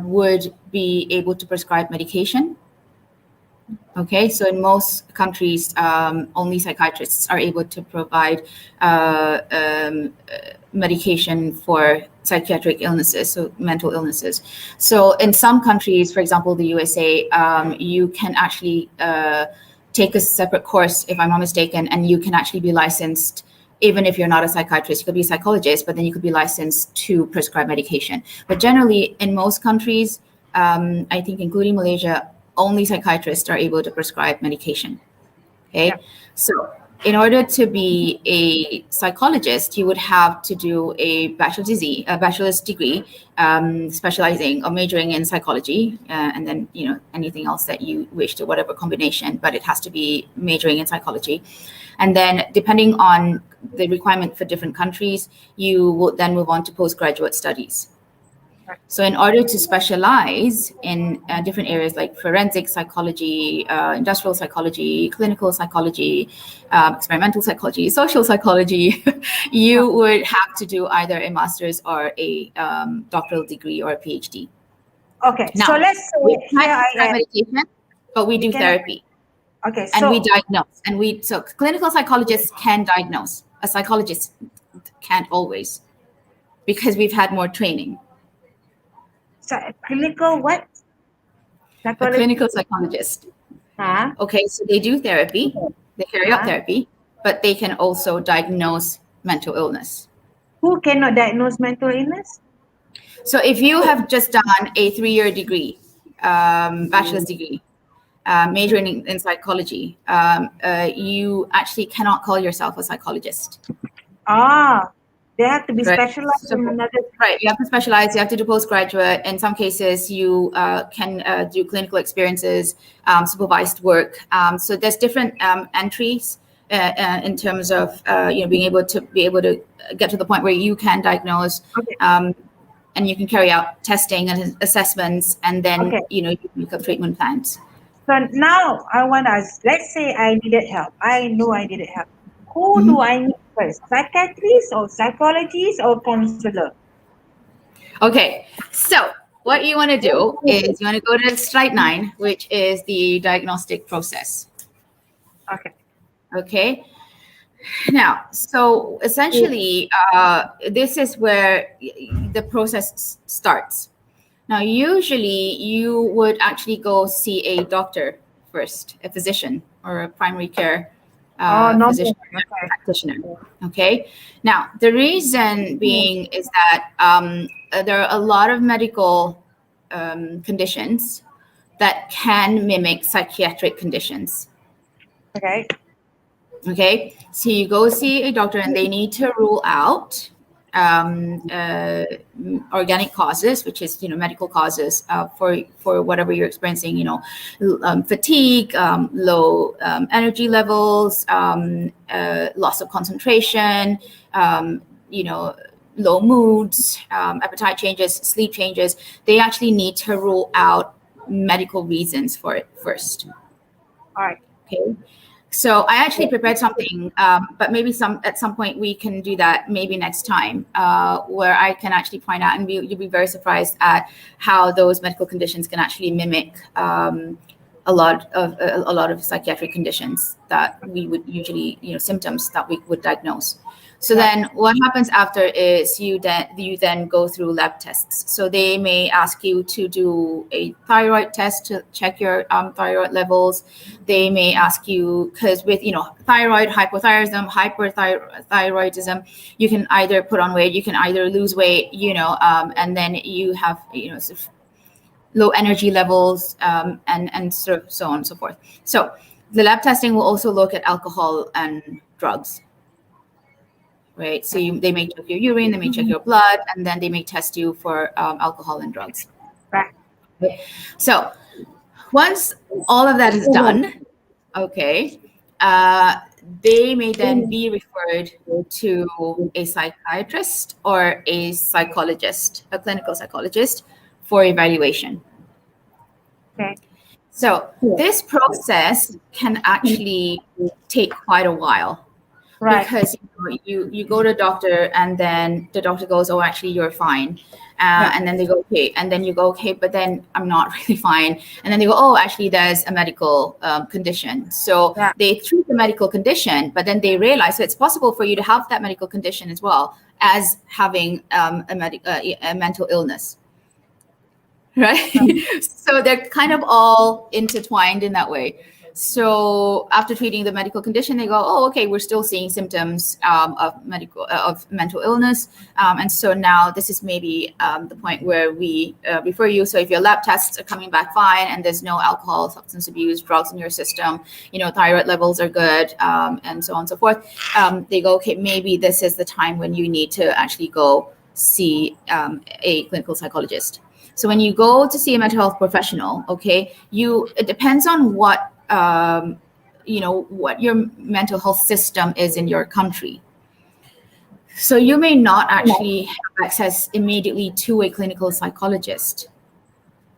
would be able to prescribe medication. Okay, so in most countries, only psychiatrists are able to provide medication for psychiatric illnesses, so mental illnesses. So in some countries, for example, the USA, you can actually take a separate course, if I'm not mistaken, and you can actually be licensed. Even if you're not a psychiatrist, you could be a psychologist, but then you could be licensed to prescribe medication. But generally, in most countries, I think including Malaysia, only psychiatrists are able to prescribe medication. Yeah. Okay, so in order to be a psychologist, you would have to do a bachelor's degree, specializing or majoring in psychology, and then anything else that you wish to, whatever combination. But it has to be majoring in psychology, and then depending on the requirement for different countries, you will then move on to postgraduate studies. So in order to specialize in different areas like forensic psychology, industrial psychology, clinical psychology, experimental psychology, social psychology, you would have to do either a master's or a doctoral degree or a PhD. Okay. So Now, let's we say can't here I prescribe am. medication, but we You do cannot. therapy, Okay. and we So diagnose. So clinical psychologists can diagnose. A psychologist can't always, because we've had more training. clinical what? A Psychology. clinical psychologist. Huh? Okay, so they do therapy, they carry out Huh? therapy, but they can also diagnose mental illness. Who cannot diagnose mental illness? So if you have just done a 3-year degree, bachelor's degree, majoring in psychology, you actually cannot call yourself a psychologist. Ah, they have to be Right. specialized So, in another. right, you have to specialize. You have to do postgraduate. In some cases, you can do clinical experiences, supervised work. So there's different entries in terms of being able to get to the point where you can diagnose. Okay. and you can carry out testing and assessments, and then Okay. you make up treatment plans. So now I want to ask, let's say I needed help. I know I needed help. Who do Mhm. I need first? Psychiatrist or psychologist or counselor? Okay, so what you want to do is you want to go to slide 9, which is the diagnostic process. Okay. Okay, now, so essentially, this is where the process starts. Now, usually you would actually go see a doctor first, a physician or a primary care Oh, physician normal. or Okay. practitioner. Okay. Now, the reason being is that there are a lot of medical conditions that can mimic psychiatric conditions. Okay. Okay, so you go see a doctor, and they need to rule out um, uh, organic causes, which is medical causes for whatever you're experiencing. Fatigue, low energy levels, loss of concentration. You know. Low moods, appetite changes, sleep changes. They actually need to rule out medical reasons for it first. All right. Okay. So I actually prepared something, but maybe at some point we can do that maybe next time, where I can actually point out, and you'll be very surprised at how those medical conditions can actually mimic a lot of psychiatric conditions that we would usually, symptoms that we would diagnose. So Yeah. then what happens after is you then go through lab tests. So they may ask you to do a thyroid test to check your thyroid levels. They may ask you, because with thyroid, hyperthyroidism, you can either put on weight, you can either lose weight, and then you have sort of low energy levels, and sort of so on and so forth. So the lab testing will also look at alcohol and drugs. Right, so they may check your urine, they may check your blood, and then they may test you for alcohol and drugs. Right. Okay. So once all of that is done, okay, they may then be referred to a psychiatrist or a psychologist, a clinical psychologist, for evaluation. Okay. So this process can actually take quite a while. Right. Because you go to a doctor, and then the doctor goes, oh, actually you're fine, Yeah. and then they go, okay, and then you go, okay, but then I'm not really fine, and then they go, oh, actually there's a medical condition. So Yeah. they treat the medical condition, but then they realize so it's possible for you to have that medical condition as well as having a mental illness. Right. So they're kind of all intertwined in that way. So after treating the medical condition, they go, oh, okay, we're still seeing symptoms of mental illness, and so now this is maybe the point where we refer you. So if your lab tests are coming back fine, and there's no alcohol, substance abuse, drugs in your system, thyroid levels are good, and so on and so forth, they go, okay, maybe this is the time when you need to actually go see a clinical psychologist. So when you go to see a mental health professional, okay, it depends on what what your mental health system is in your country. So you may not actually have access immediately to a clinical psychologist,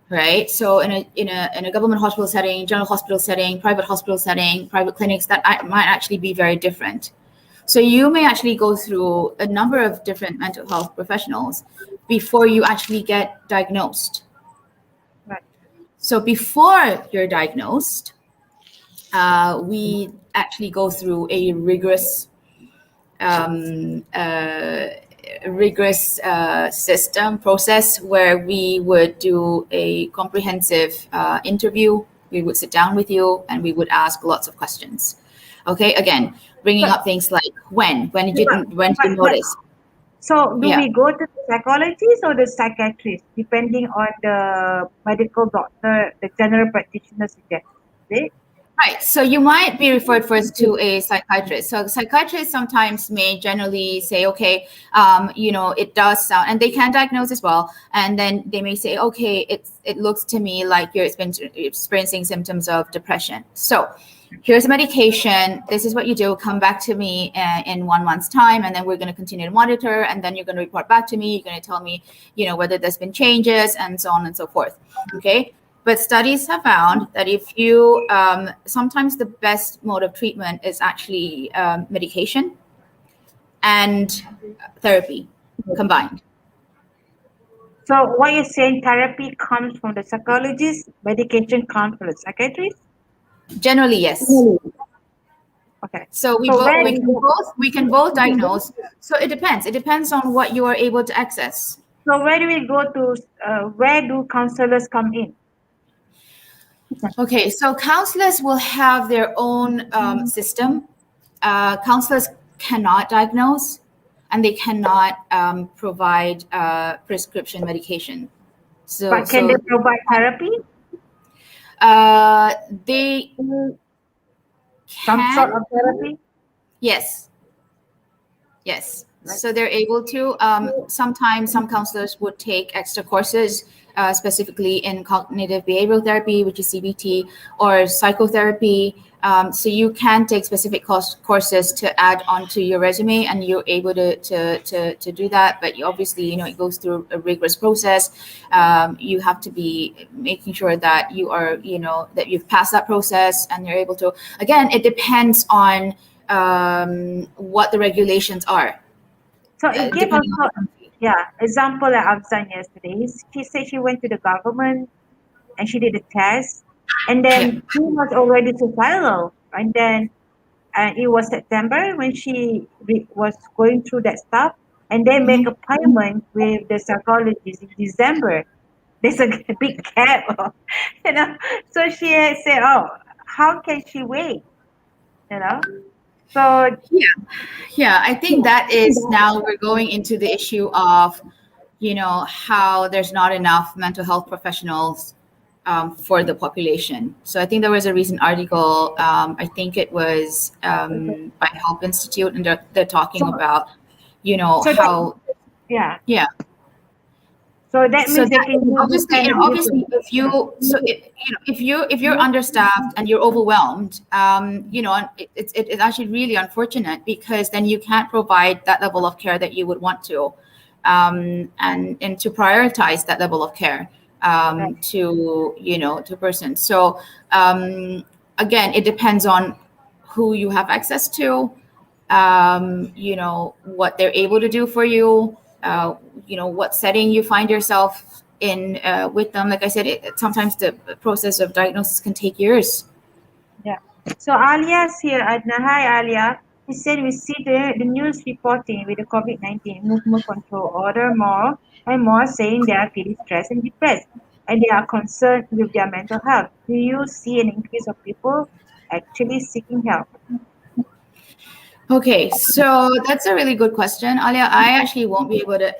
right? So in a government hospital setting, general hospital setting, private hospital setting, private clinics, that might actually be very different. So you may actually go through a number of different mental health professionals before you actually get diagnosed. Right. So before you're diagnosed, we actually go through a rigorous system process where we would do a comprehensive interview. We would sit down with you, and we would ask lots of questions. Okay, again, bringing up things like when did you notice? So do Yeah. we go to the psychologist or the psychiatrist, depending on the medical doctor, the general practitioner suggests? Right? Right. So you might be referred first to a psychiatrist. So psychiatrists sometimes may generally say, okay, it does sound, and they can diagnose as well. And then they may say, okay, it looks to me like you're experiencing symptoms of depression. So here's a medication. This is what you do. Come back to me in 1 month's time, and then we're going to continue to monitor. And then you're going to report back to me. You're going to tell me, whether there's been changes and so on and so forth. Okay. But studies have found that if you, sometimes the best mode of treatment is actually medication and therapy combined. So what you're saying, therapy comes from the psychologist, medication comes from the psychiatrist? Generally, yes. Okay. So we can both diagnose. So it depends. It depends on what you are able to access. So where do we go to? Where do counselors come in? Okay, so counselors will have their own system. Counselors cannot diagnose, and they cannot provide prescription medication. But can they provide therapy? They Some sort of therapy? Yes. Yes. So they're able to. Sometimes some counselors would take extra courses, specifically in cognitive behavioral therapy, which is CBT, or psychotherapy. So you can take specific courses to add onto your resume, and you're able to do that. But obviously, it goes through a rigorous process. You have to be making sure that you are, that you've passed that process, and you're able to. Again, it depends on what the regulations are. So it gave also, example that I've done yesterday. She said she went to the government and she did a test, and then she was already suicidal. And then it was September when she was going through that stuff, and they make appointment with the psychologist in December. There's a big gap, So she had said, "Oh, how can she wait?" So yeah, I think that is now we're going into the issue of, how there's not enough mental health professionals for the population. So I think there was a recent article, I think it was by Health Institute, and they're talking about, how. Yeah. So that means they can obviously if you're understaffed and you're overwhelmed, it's actually really unfortunate, because then you can't provide that level of care that you would want to, and to prioritize that level of care to persons. So again, it depends on who you have access to, what they're able to do for you. What setting you find yourself in with them. Like I said, sometimes the process of diagnosis can take years. Yeah. So Alia's here. Hi, Alia. He said we see the news reporting with the COVID-19 movement control order more and more saying they are feeling stressed and depressed, and they are concerned with their mental health. Do you see an increase of people actually seeking help? Okay, so that's a really good question, Alia. I actually won't be able to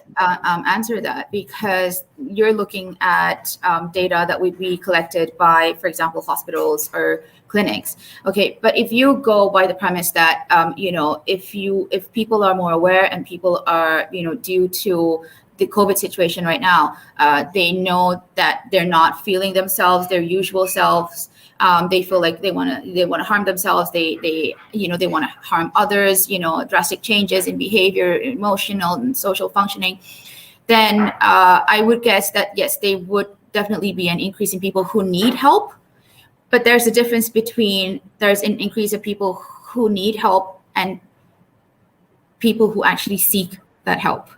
answer that, because you're looking at data that would be collected by, for example, hospitals or clinics. Okay, but if you go by the premise that if people are more aware, and people are due to the COVID situation right now, they know that they're not feeling themselves, their usual selves. They feel like they want to harm themselves. They want to harm others. Drastic changes in behavior, emotional and social functioning. Then I would guess that yes, they would definitely be an increase in people who need help. But there's a difference between there's an increase of people who need help and people who actually seek that help.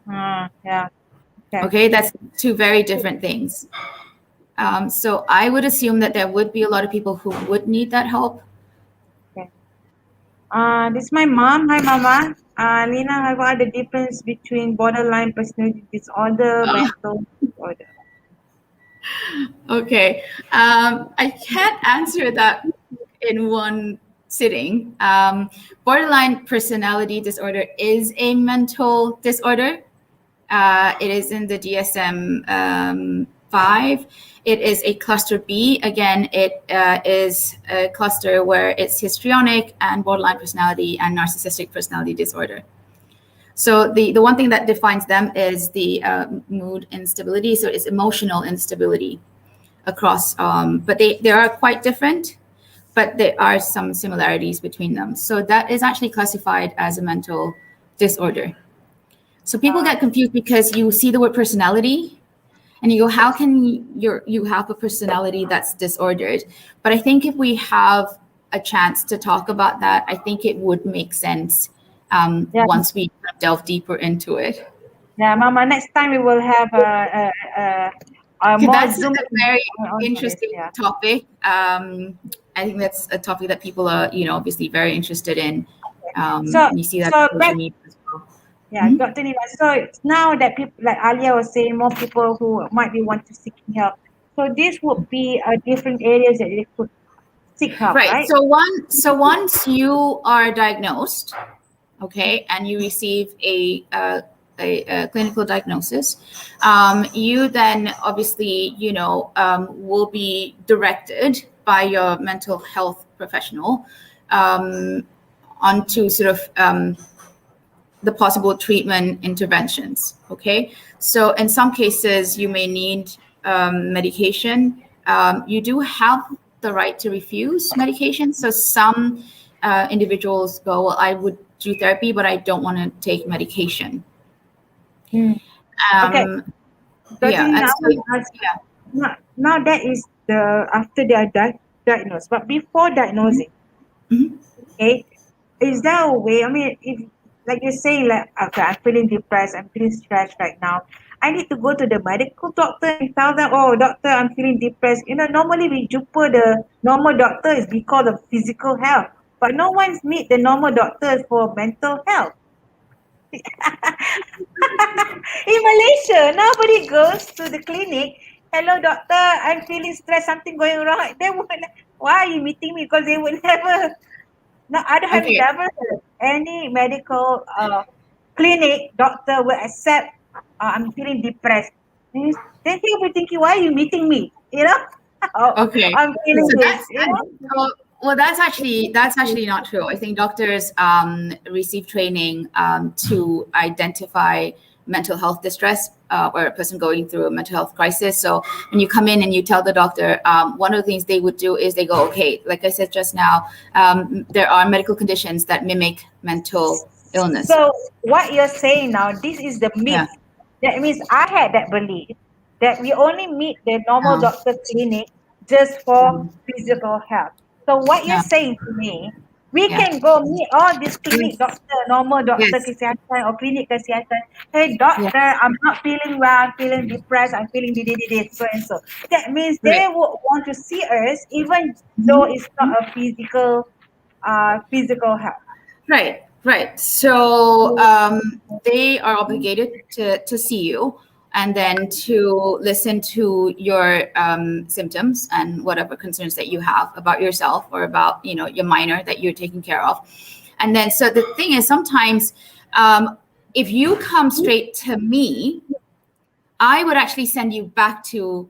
Yeah. Okay, that's two very different things. So I would assume that there would be a lot of people who would need that help. Okay. This is my mom. Hi, Mama. Lina, what are the difference between borderline personality disorder, mental disorder? Okay. I can't answer that in one sitting. Borderline personality disorder is a mental disorder. It is in the DSM-5. It is a cluster B. Again, it is a cluster where it's histrionic and borderline personality and narcissistic personality disorder. So the one thing that defines them is the mood instability. So it's emotional instability across, but they are quite different. but there are some similarities between them. So that is actually classified as a mental disorder. So people get confused because you see the word personality and you go, how can you have a personality that's disordered? But I think if we have a chance to talk about that, I think it would make sense Yeah. once we delve deeper into it. Yeah, Mama. Next time we will have a Okay, more that's zoom a very on this. interesting Yeah. topic. I think that's a topic that people are, obviously very interested in. So And you see that so on social back. media as well. Yeah, Mhm. Dr. Nina. So it's now that people, like Alia was saying, more people who might be want to seeking help. So this would be different areas that they could seek help, Right. right? So once you are diagnosed, okay, and you receive a clinical diagnosis, you then obviously, will be directed by your mental health professional um, onto sort of the possible treatment interventions. Okay, so in some cases, you may need medication. You do have the right to refuse medication. So some individuals go, well, I would do therapy, but I don't want to take medication. Hmm. Okay, Um, Dr. yeah, Nina, and I so want to ask. yeah. Now that is the after they are diagnosed, but before Mhm, diagnosing, mhm. okay, is there a way? I mean, if like you're saying, like okay, I'm feeling depressed, I'm feeling stressed right now. I need to go to the medical doctor and tell them, oh, doctor, I'm feeling depressed. Normally we jumpa the normal doctor is because of physical health, but no one's meet the normal doctors for mental health. In Malaysia, nobody goes to the clinic. Hello, doctor. I'm feeling stressed. Something going wrong. They would. Why are you meeting me? Because they would never. No, I have Okay. never heard any medical clinic doctor will accept. I'm feeling depressed. Then people will thinking, why are you meeting me? Oh, Okay. I'm feeling So this. that's actually not true. I think doctors receive training to identify mental health distress or a person going through a mental health crisis. So when you come in and you tell the doctor, one of the things they would do is they go, okay, like I said just now, there are medical conditions that mimic mental illness. So what you're saying now, this is the Yeah. myth. That means I had that belief that we only meet the normal No. doctor clinic just for No. physical health. So what you're No. saying to me, we Yeah. can go meet all this clinic Yes. doctor, normal doctor Yes. kesihatan or clinic kesihatan. Hey Yes. doctor, I'm not feeling well, I'm feeling depressed, I'm feeling this, so and so. That means Right. they would want to see us even though Mhm. it's not a physical health. Right, right. So they are obligated to see you and then to listen to your symptoms and whatever concerns that you have about yourself or about your minor that you're taking care of. And then so the thing is sometimes if you come straight to me, I would actually send you back to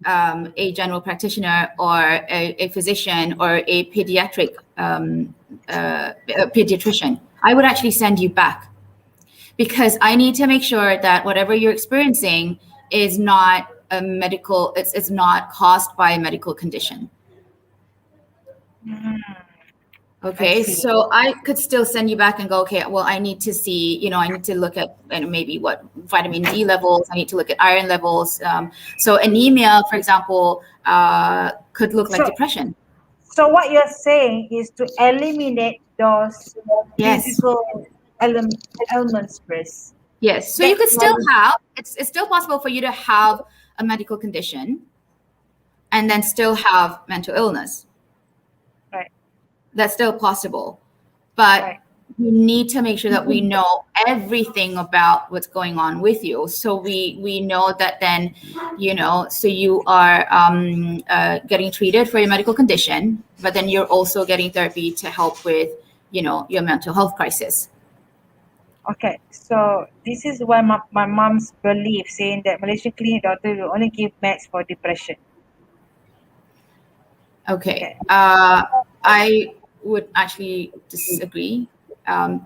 a general practitioner or a physician or a pediatric a pediatrician. I would actually send you back because I need to make sure that whatever you're experiencing is not a medical. It's not caused by a medical condition. Hmm, I Okay, see. so I could still send you back and go, okay, well, I need to see, I need to look at maybe what vitamin D levels, I need to look at iron levels. So anemia, for example, could look like So depression. So what you're saying is to eliminate those Yes, physical elements first. yes. So you That's could what still have, it's still possible for you to have a medical condition and then still have mental illness. right, That's still possible. But right. we need to make sure that we know everything about what's going on with you. So we know that then, so you are getting treated for your medical condition, but then you're also getting therapy to help with, your mental health crisis. Okay. So this is why my mom's belief saying that Malaysian clinic doctor will only give meds for depression. Okay. Okay. I would actually disagree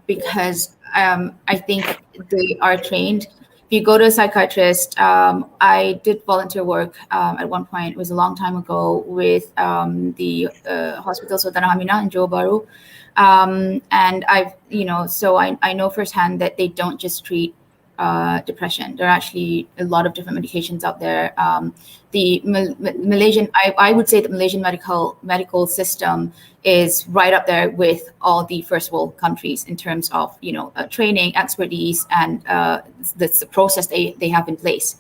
because I think they are trained. you go to a psychiatrist. I did volunteer work at one point. It was a long time ago with the Hospital Sultan Hamina in Johor Bahru. And I know firsthand that they don't just treat depression. There are actually a lot of different medications out there. The Malaysian, I would say the Malaysian medical system is right up there with all the first world countries in terms of training, expertise, and the process they have in place.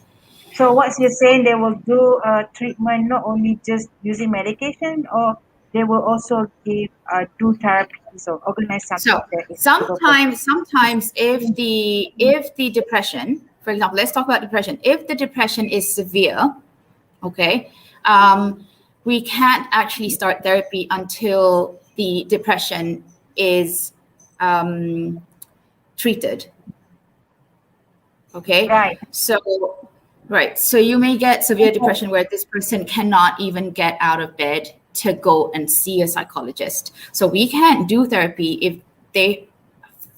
So what's you're saying, they will do treatment not only just using medication, or they will also give do therapies or organize something So that is suitable for them. sometimes if the depression, for example, let's talk about depression. If the depression is severe, okay, we can't actually start therapy until the depression is treated. Okay, Right. so you may get severe depression where this person cannot even get out of bed to go and see a psychologist. So we can't do therapy if they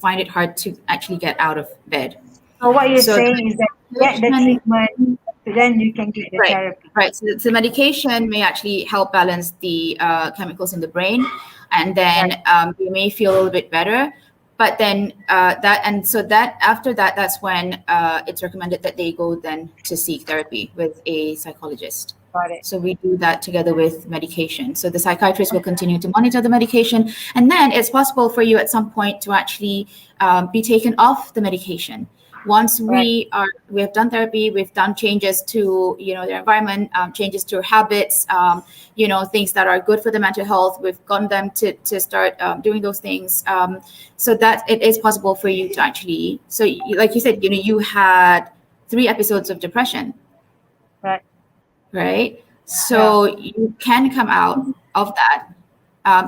find it hard to actually get out of bed. So what you're So saying is that get the treatment, then you can get the therapy. Right. So the medication may actually help balance the chemicals in the brain, and then you may feel a little bit better. But then after that, that's when it's recommended that they go then to seek therapy with a psychologist. Got it. So we do that together with medication. So the psychiatrist will continue to monitor the medication, and then it's possible for you at some point to actually be taken off the medication. Once we have done therapy, we've done changes to their environment, changes to habits, things that are good for the mental health. We've gotten them to start doing those things, so that it is possible for you to actually. So, like you said, you had 3 episodes of depression, right? So you can come out of that.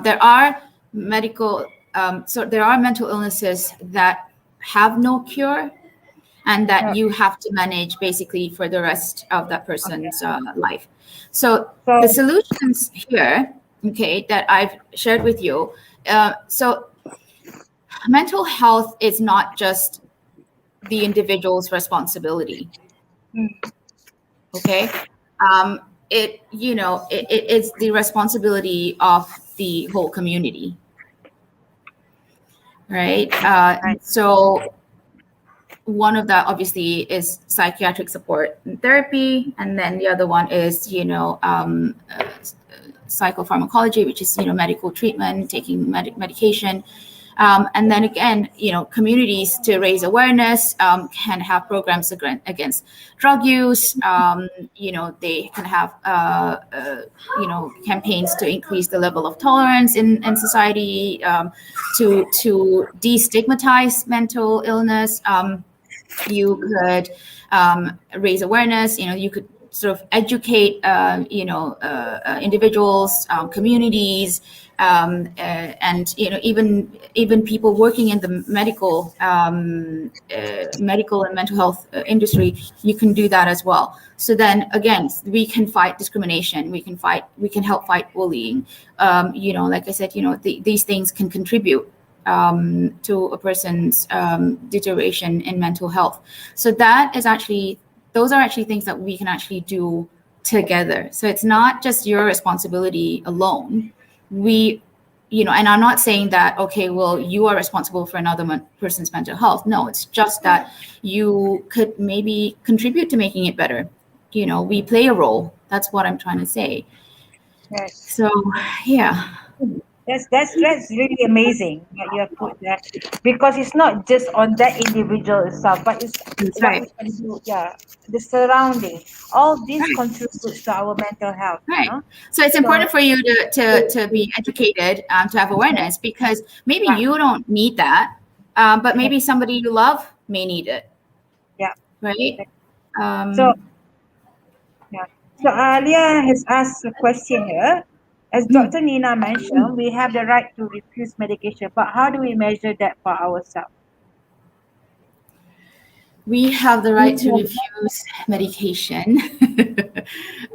There are mental illnesses that have no cure, and that you have to manage basically for the rest of that person's life. So the solutions here, okay, that I've shared with you. So mental health is not just the individual's responsibility. Okay, it's the responsibility of the whole community, right? So one of that obviously is psychiatric support and therapy, and then the other one is psychopharmacology, which is medical treatment, taking medication, and then again communities to raise awareness can have programs against drug use. They can have campaigns to increase the level of tolerance in society, to destigmatize mental illness. You could raise awareness. You could sort of educate, individuals, communities, and even people working in the medical and mental health industry. You can do that as well. So then again, we can fight discrimination. We can help fight bullying. Like I said, these things can contribute to a person's deterioration in mental health. So those are actually things that we can actually do together. So it's not just your responsibility alone. And I'm not saying that, okay, well, you are responsible for another person's mental health. No, it's just that you could maybe contribute to making it better. We play a role. That's what I'm trying to say. Yes. So, yeah. That's really amazing that you have put that, because it's not just on that individual itself, but it's what we can do. The surrounding, all this contributes to our mental health. Right. So it's important for you to be educated, to have awareness, because maybe you don't need that, but maybe somebody you love may need it. Yeah. Right. So Alia has asked a question here. As Dr. Nina mentioned, we have the right to refuse medication, but how do we measure that for ourselves? We have the right to refuse medication.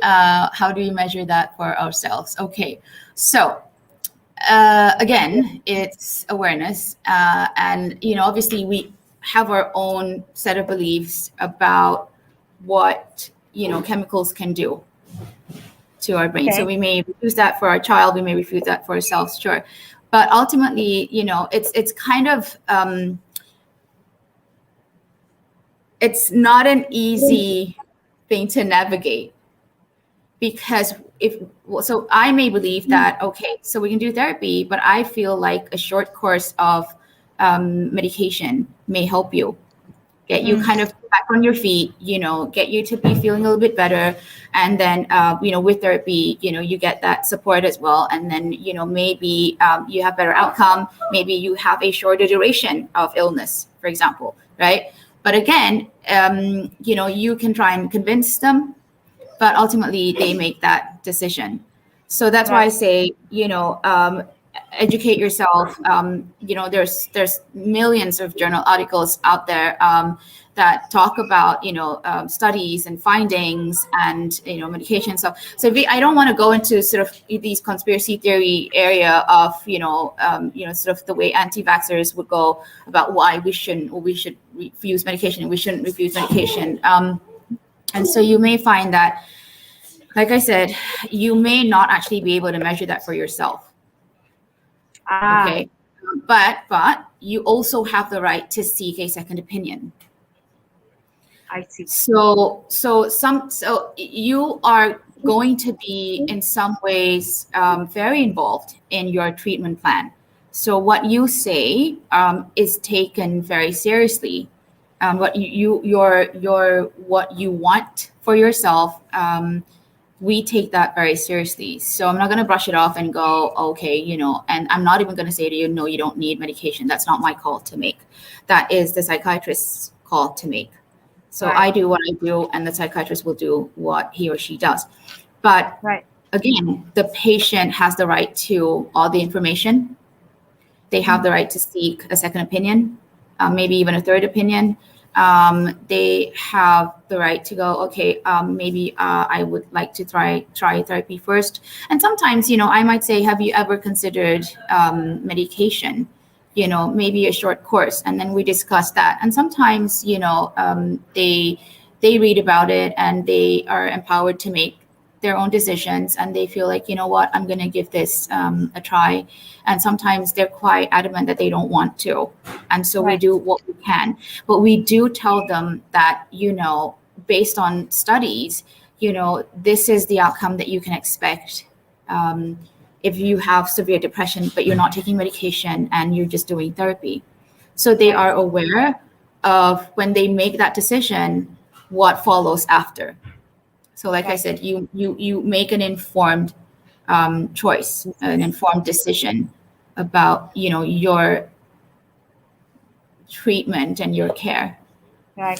How do we measure that for ourselves? Okay, so again, it's awareness, and obviously have our own set of beliefs about what, chemicals can do to our brain. So Okay. we may refuse that for our child, we may refuse that for ourselves, sure. But ultimately, it's kind of, it's not an easy thing to navigate, because so I may believe that, okay, so we can do therapy, but I feel like a short course of medication may help you, get you kind Mm. of back on your feet, get you to be feeling a little bit better. And then, with therapy, you get that support as well. And then, maybe you have better outcome. Maybe you have a shorter duration of illness, for example, right? But again, you can try and convince them, but ultimately they make that decision. So that's why I Right. say, educate yourself. There's millions of journal articles out there that talk about, studies and findings and, medication. So I don't want to go into sort of these conspiracy theory area of, sort of the way anti-vaxxers would go about why we shouldn't, or we should refuse medication and we shouldn't refuse medication. And so you may find that, like I said, you may not actually be able to measure that for yourself. Ah, Okay. But you also have the right to seek a second opinion. I see. So you are going to be in some ways very involved in your treatment plan. So what you say is taken very seriously. What what you want for yourself, we take that very seriously. So I'm not going to brush it off and go, okay, and I'm not even going to say to you, no, you don't need medication. That's not my call to make. That is the psychiatrist's call to make. So Right. I do what I do, and the psychiatrist will do what he or she does. But Right. again, the patient has the right to all the information. They have the right to seek a second opinion, maybe even a third opinion. They have the right to go, okay, maybe I would like to try therapy first. And sometimes, I might say, have you ever considered medication? Maybe a short course, and then we discuss that. And sometimes, they read about it and they are empowered to make their own decisions, and they feel like, what, I'm going to give this a try. And sometimes they're quite adamant that they don't want to, and so we Right. do what we can. But we do tell them that, based on studies, this is the outcome that you can expect if you have severe depression but you're not taking medication and you're just doing therapy. So they Right. are aware of, when they make that decision, what follows after. So like I Right. said, you make an informed choice, an informed decision about, your treatment and your care. Right.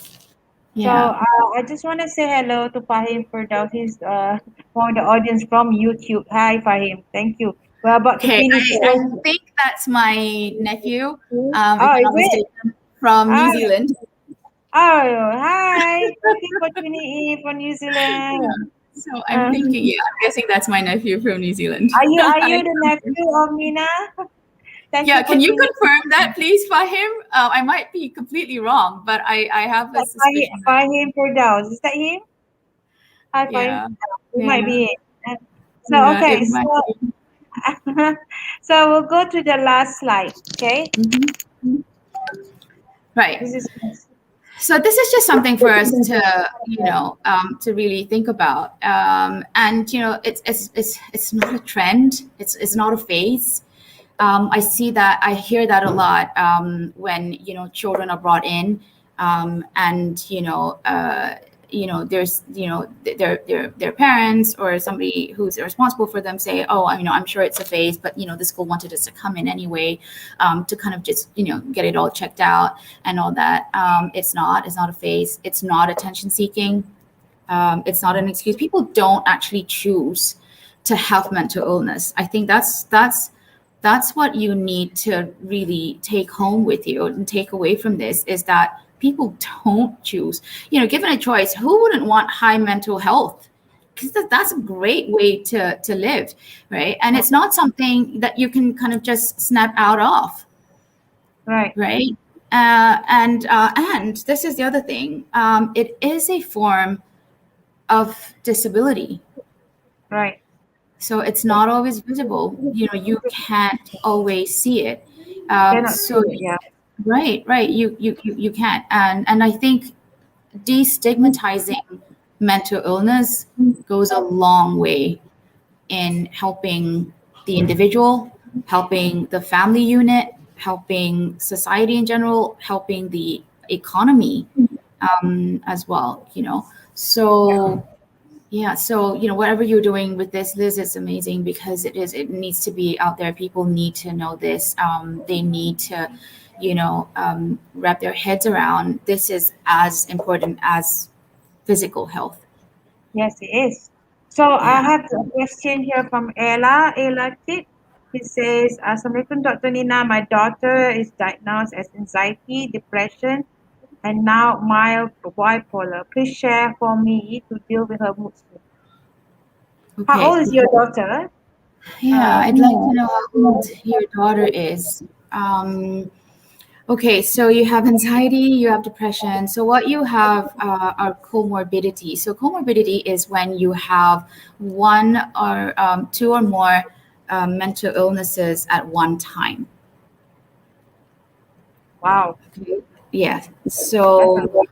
So Yeah. I just want to say hello to Fahim Firdaus. He's from the audience from YouTube. Hi, Fahim. Thank you. We're about to Okay, finish. I think that's my nephew, if Oh, I'm is not it? mistaken, from New Oh, Zealand. oh, hi. Thank you for tuning in from New Zealand. So I'm Uh, thinking, yeah, I'm guessing that's my nephew from New Zealand. are you Hi. the nephew of Nina? Thank Yeah, you for can you tuning confirm that, please, Fahim? I might be completely wrong, but I have a in. suspicion that, Fahim Firdaus. Is that him? Hi, Fahim. yeah, It might yeah, be it. So, yeah, okay. it might So, be. so we'll go to the last slide. Okay. Mhm. Right. This is So this is just something for us to, to really think about. And it's not a trend. It's not a phase. I see that, I hear that a lot when children are brought in, and there's their parents or somebody who's responsible for them say, oh, I'm sure it's a phase, but the school wanted us to come in anyway, to kind of just get it all checked out and all that. It's not a phase. It's not attention seeking. It's not an excuse. People don't actually choose to have mental illness. I think that's what you need to really take home with you and take away from this, is that people don't choose. Given a choice, who wouldn't want high mental health? Because that's a great way to live, right? And it's not something that you can kind of just snap out of, right. right? And this is the other thing. It is a form of disability. Right. So it's not always visible. You can't always see it. Cannot see So it. Yeah. right, you can't. And I think destigmatizing mental illness goes a long way in helping the individual, helping the family unit, helping society in general, helping the economy as well. Yeah. So yeah, so whatever you're doing with this, Liz, is amazing because it needs to be out there. People need to know this. They need to, wrap their heads around this is as important as physical health. Yes, it is. So I Yeah. have a question here from Ella. Ella Kit. He says, Assalamualaikum, Dr. Nina. My daughter is diagnosed as anxiety, depression, and now mild bipolar. Please share for me to deal with her mood swings. How old Okay. is your daughter? Yeah, Uh, I'd like to know how old your daughter is. Okay, so you have anxiety, you have depression. So what you have are comorbidity. So comorbidity is when you have one or two or more mental illnesses at one time. wow, Okay. Yeah. that's a So lot.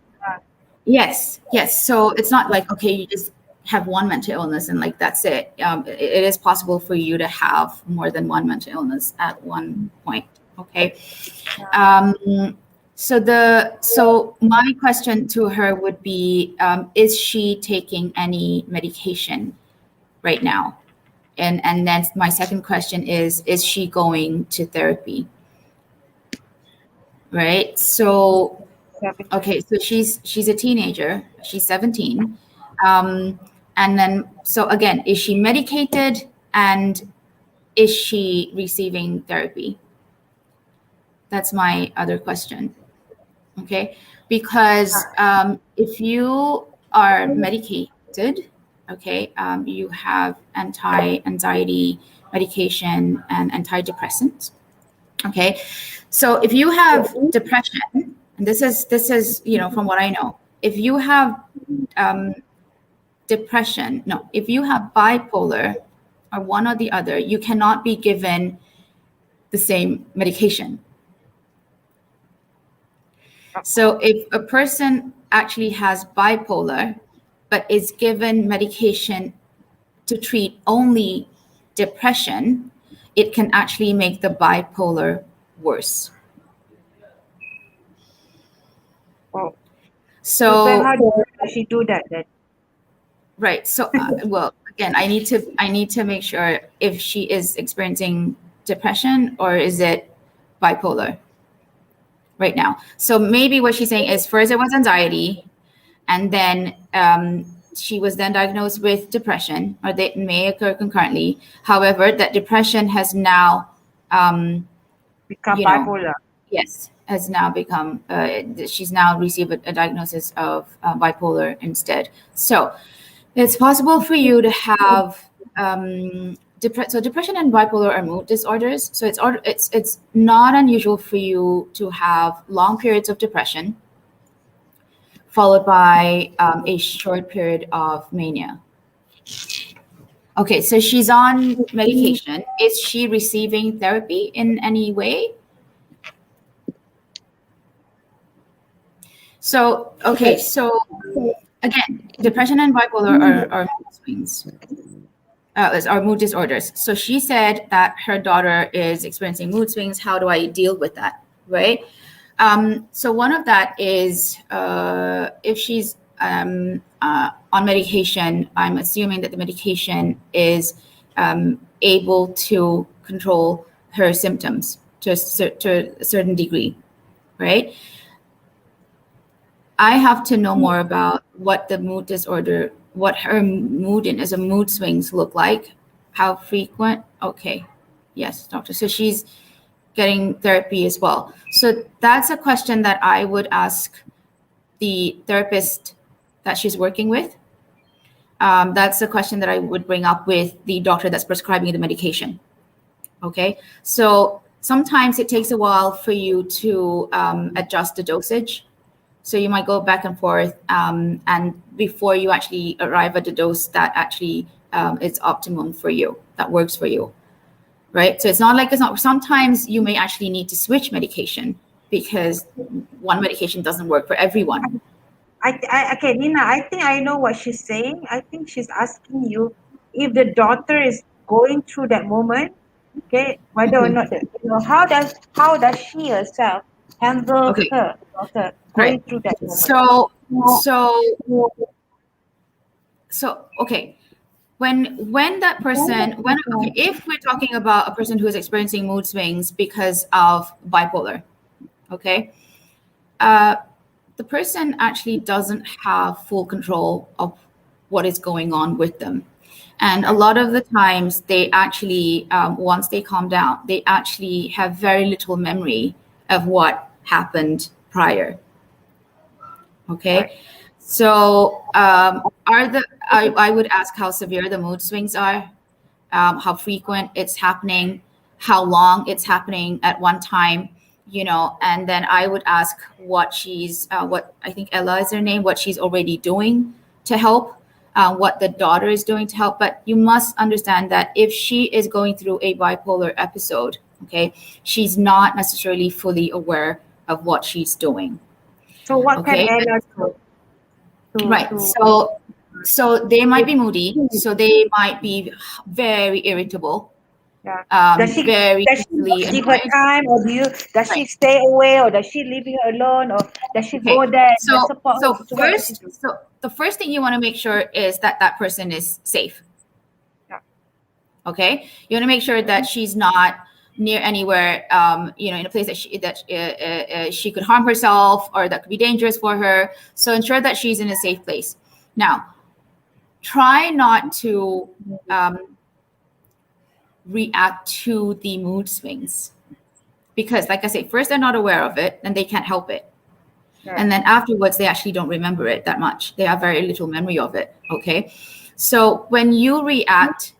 yes. So it's not like okay, you just have one mental illness and like that's it. It is possible for you to have more than one mental illness at one point. Okay. Um, so my question to her would be, is she taking any medication right now? And then my second question is she going to therapy? Right. So Seventeen. okay, so she's a teenager. She's 17. Um, and then so again, is she medicated and is she receiving therapy? That's my other question. Okay, because if you are medicated, okay, you have anti-anxiety medication and antidepressants. Okay, so if you have depression, and this is from what I know, if you have um, depression, no, if you have bipolar or one or the other, you cannot be given the same medication. Of So course. if a person actually has bipolar, but is given medication to treat only depression, it can actually make the bipolar worse. Oh, so then how So does she do that then? right. So well, again, I need to make sure if she is experiencing depression or is it bipolar right now. So maybe what she's saying is first it was anxiety, and then she was then diagnosed with depression, or they may occur concurrently. However, that depression has now, um, Become you know, bipolar. yes, has now become. She's now received a diagnosis of bipolar instead. So it's possible for you to have. So depression and bipolar are mood disorders. So it's not unusual for you to have long periods of depression followed by a short period of mania. Okay, so she's on medication. Is she receiving therapy in any way? So, okay, so again, depression and bipolar are mood swings, are mood disorders. So she said that her daughter is experiencing mood swings. How do I deal with that? Right? So one of that is if she's on medication, I'm assuming that the medication is able to control her symptoms to a certain degree, right? I have to know more about what the mood disorder, what her mood in as a mood swings look like, how frequent. Okay, yes, doctor. So she's getting therapy as well. So that's a question that I would ask the therapist that she's working with. That's a question that I would bring up with the doctor that's prescribing the medication. Okay, so Sometimes it takes a while for you to adjust the dosage. So you might go back and forth, and before you actually arrive at the dose that actually is optimum for you, that works for you, right? So it's not like it's not. Sometimes you may actually need to switch medication because one medication doesn't work for everyone. Okay, Nina, I think I know what she's saying. I think she's asking you if the daughter is going through that moment, okay, whether or not, how does she herself handle Okay, her daughter right. going through that moment? So so so okay. When that person, when okay, if we're talking about a person who is experiencing mood swings because of bipolar, okay, uh, the person actually doesn't have full control of what is going on with them. And a lot of the times they actually, once they calm down, they actually have very little memory of what happened prior. Right. Okay. So I would ask how severe the mood swings are, how frequent it's happening, how long it's happening at one time, and then I would ask what I think Ella is her name, what she's already doing to help, what the daughter is doing to help. But you must understand that if she is going through a bipolar episode, okay, she's not necessarily fully aware of what she's doing. So what can Okay. Ella do Right. to So they might be moody. So they might be very irritable, yeah. Does she very does she easily give her annoyed. time, or does she Right. stay away, or does she leave her alone, or does she go Okay. there and So support her? so So what does she first, do? so the first thing you want to make sure is that that person is safe. Yeah. Okay. You want to make sure that she's not near anywhere, in a place that she could harm herself or that could be dangerous for her. So ensure that she's in a safe place. Now, try not to react to the mood swings because, like I say, first they're not aware of it and they can't help it, Right. and then afterwards they actually don't remember it that much. They have very little memory of it. Okay, so when you react,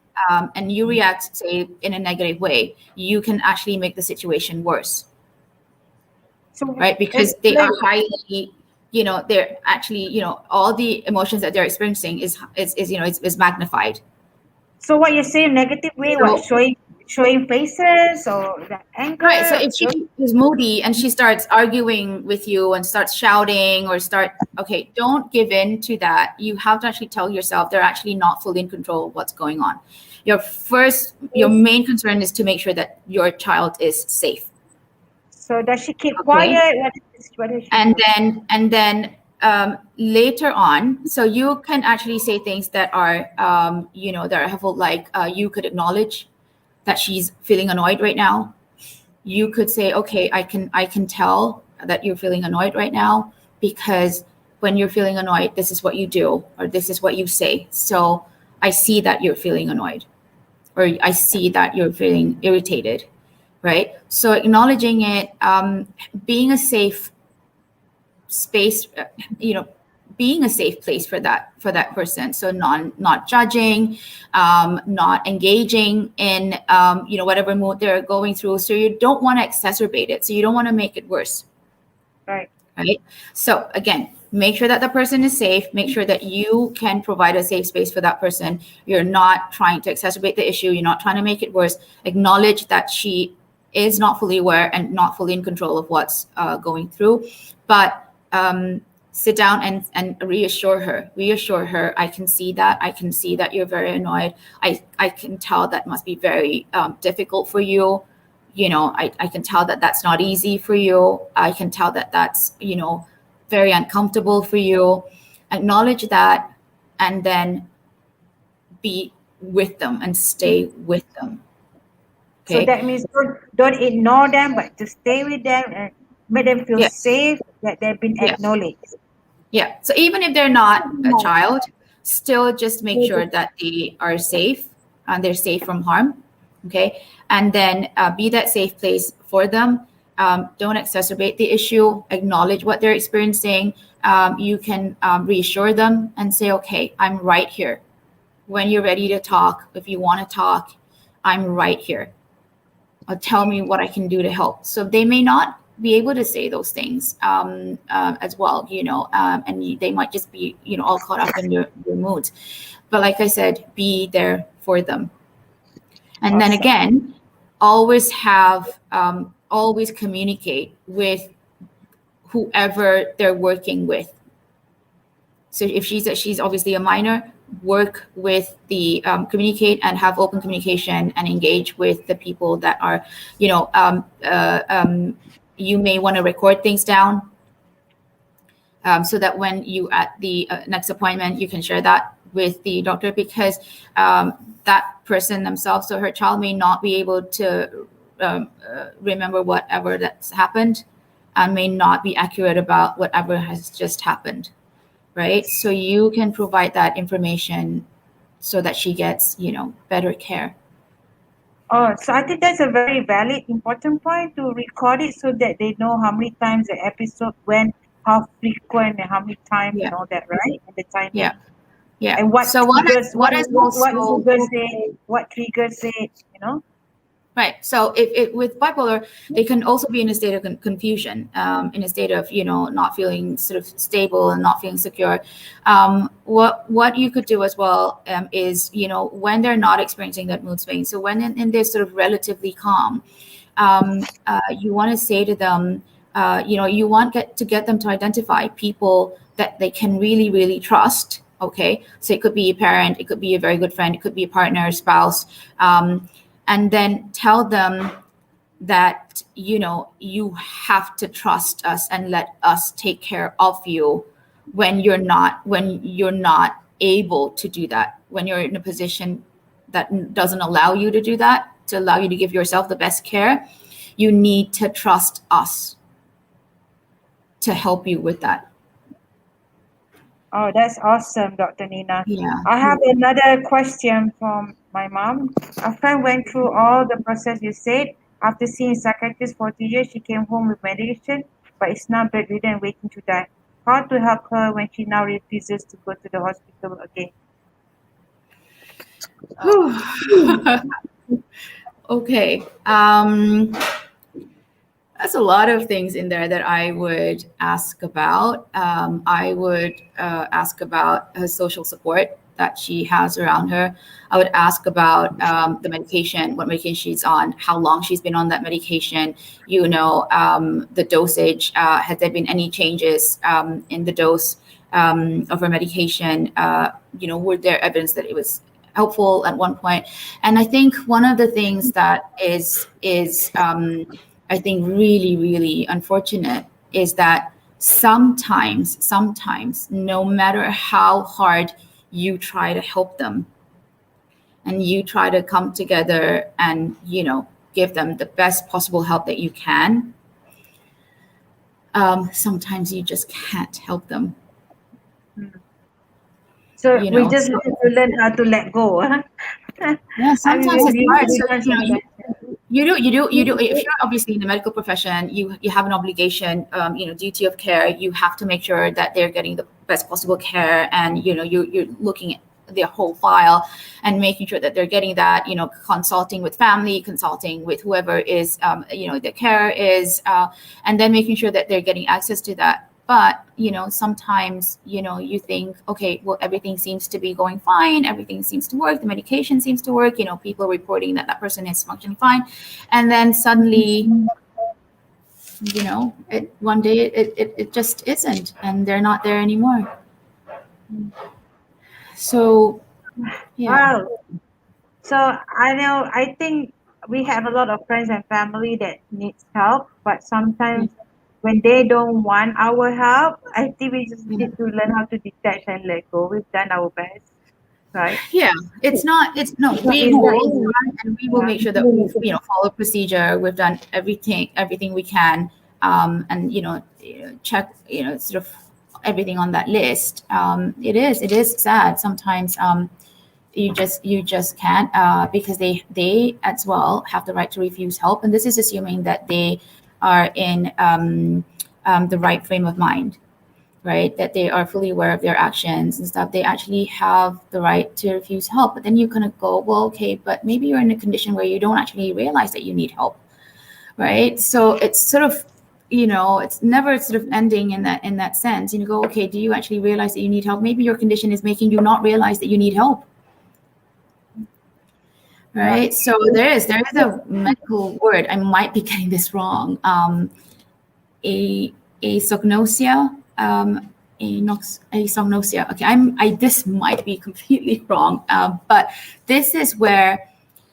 and you react, say, in a negative way, you can actually make the situation worse, So right? Because they are highly, they're actually, all the emotions that they're experiencing is magnified. so what you're saying, negative way, what So showing faces or the right. So anger? if she is moody and she starts arguing with you and starts shouting or okay, don't give in to that. You have to actually tell yourself they're actually not fully in control of what's going on. Your main concern is to make sure that your child is safe. So does she keep Okay. quiet? What does she And do? then later on, so you can actually say things that are, that are helpful, like you could acknowledge that she's feeling annoyed right now. You could say, okay, I can tell that you're feeling annoyed right now because when you're feeling annoyed, this is what you do or this is what you say. So I see that you're feeling annoyed or I see that you're feeling irritated, right? So acknowledging it, being a safe space, being a safe place for that person. So not judging, not engaging in whatever mood they're going through. So you don't want to exacerbate it. So you don't want to make it worse, Right. right? So again, make sure that the person is safe. Make sure that you can provide a safe space for that person. You're not trying to exacerbate the issue. You're not trying to make it worse. Acknowledge that she is not fully aware and not fully in control of what's going through, but sit down and reassure her. I can see that you're very annoyed. I can tell that must be very difficult for you. I can tell that that's not easy for you. I can tell that that's very uncomfortable for you. Acknowledge that, and then be with them and stay with them. So Okay. that means don't ignore them, but to stay with them and make them feel Yes. safe, that they've been Yes. acknowledged. Yeah. So even if they're not a child, still just make sure that they are safe and they're safe from harm. Okay. And then be that safe place for them. Don't exacerbate the issue. Acknowledge what they're experiencing. You can reassure them and say, okay, I'm right here. When you're ready to talk, if you want to talk, I'm right here. tell me what I can do to help. So they may not be able to say those things as well, and they might just be, all caught up in their moods. But like I said, be there for them. And then Awesome. again, always communicate with whoever they're working with. So if she's obviously a minor, work with the communicate and have open communication and engage with the people that are, you may want to record things down so that when you at the next appointment, you can share that with the doctor, because that person themselves, so her child, may not be able to remember whatever that's happened and may not be accurate about whatever has just happened, right? So you can provide that information so that she gets, better care. Oh, so I think that's a very valid, important point to record it so that they know how many times the episode went, how frequent, and how many times, Yeah. and all that, right? And the timing. Yeah. Yeah. And what So triggers, what is also what triggers it. right. So if with bipolar, they can also be in a state of confusion, in a state of, not feeling sort of stable and not feeling secure. What you could do as well is, when they're not experiencing that mood swing, so when they're sort of relatively calm, you want to say to them, you want to get them to identify people that they can really, really trust. Okay. So it could be a parent, it could be a very good friend, it could be a partner, spouse, and then tell them that, you have to trust us and let us take care of you when you're not able to do that, when you're in a position that doesn't allow you to do that, to allow you to give yourself the best care. You need to trust us to help you with that. Oh, that's awesome, Dr. Nina. Yeah. I have another question from my mom. A friend went through all the process you said. After seeing psychiatrist for 2 years, she came home with medication, but is now bedridden and waiting to die. How to help her when she now refuses to go to the hospital again? Okay. That's a lot of things in there that I would ask about. I would ask about her social support that she has around her. I would ask about the medication, what medication she's on, how long she's been on that medication, the dosage. Has there been any changes in the dose of her medication? Were there evidence that it was helpful at one point? And I think one of the things that is I think really, really unfortunate is that sometimes, no matter how hard you try to help them and you try to come together and, give them the best possible help that you can, sometimes you just can't help them. So we just need to learn how to let go. Yeah, sometimes it's hard. So, you do. Mm-hmm. If you're obviously in the medical profession, you have an obligation, duty of care. You have to make sure that they're getting the best possible care, and you're looking at their whole file and making sure that they're getting that. Consulting with family, consulting with whoever is, the care is, and then making sure that they're getting access to that. But, sometimes, you think, okay, well, everything seems to be going fine. Everything seems to work. The medication seems to work. People reporting that person is functioning fine. And then suddenly, one day it just isn't. And they're not there anymore. So, yeah. Wow. So I think we have a lot of friends and family that needs help, but sometimes when they don't want our help, I think we just need to learn how to detach and let go. We've done our best, right? Yeah, we will try, and we will Yeah. make sure that we follow procedure. We've done everything we can, and check sort of everything on that list. It is sad sometimes. You just can't because they as well have the right to refuse help, and this is assuming that they are in the right frame of mind. right? That they are fully aware of their actions and stuff. They actually have the right to refuse help. But then you kind of go, well, okay, but maybe you're in a condition where you don't actually realize that you need help, right? So it's sort of, it's never sort of ending in that sense. And you go, okay, do you actually realize that you need help? Maybe your condition is making you not realize that you need help, Right. right? So there is a medical word. I might be getting this wrong. A asognosia. Asognosia. Okay, this might be completely wrong, but this is where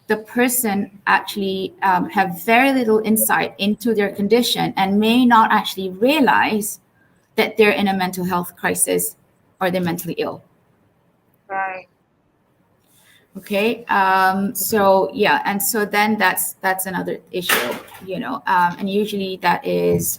the person actually have very little insight into their condition and may not actually realize that they're in a mental health crisis or they're mentally ill. Right. Okay. So yeah, and so then that's another issue, and usually that's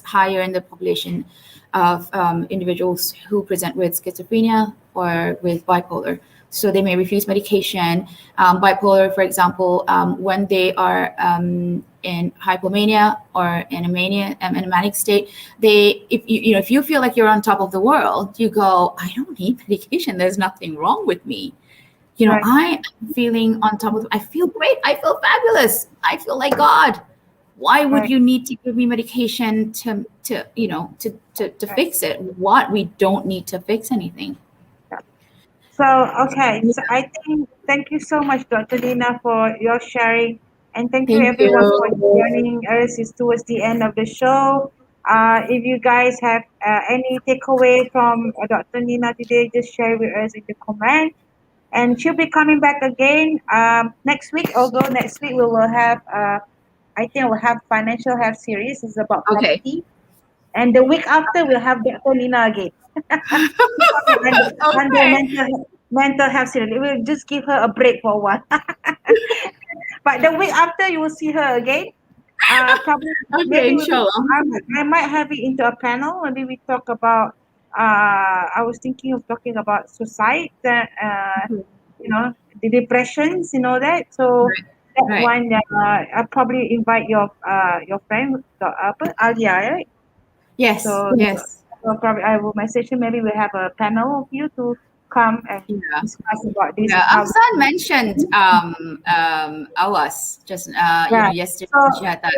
higher in the population of individuals who present with schizophrenia or with bipolar. So they may refuse medication. Bipolar, for example, when they are in hypomania or in a mania, in a manic state, if you feel like you're on top of the world, you go, I don't need medication. There's nothing wrong with me. Right. I am feeling on top of. I feel great. I feel fabulous. I feel like God. Why would Right. you need to give me medication to Right. fix it? What? We don't need to fix anything. Yeah. So, okay. So I think thank you so much, Dr. Lina, for your sharing. And thank you Thank everyone for you. joining us. It's towards the end of the show. If you guys have any takeaway from Dr. Nina today, just share with us in the comment. And she'll be coming back again next week. Although next week we will have, I think we'll have financial health series. It's about Okay. property. And the week after we'll have Dr. Nina again. Under Okay. mental health series. We'll just give her a break for a while. But the week after you will see her again. Probably Okay. maybe Inshallah. I might have it into a panel. Maybe we talk about. I was thinking of talking about suicide. The depressions, that. So Right. that Right. one, I'll probably invite your friend, Alia, right? Yes. So, Yes. so probably I will message you. Maybe we'll have a panel of you to come and Yeah. discuss about this Yeah. and how. Afsan mentioned Awas just Yeah. yesterday. So She had that.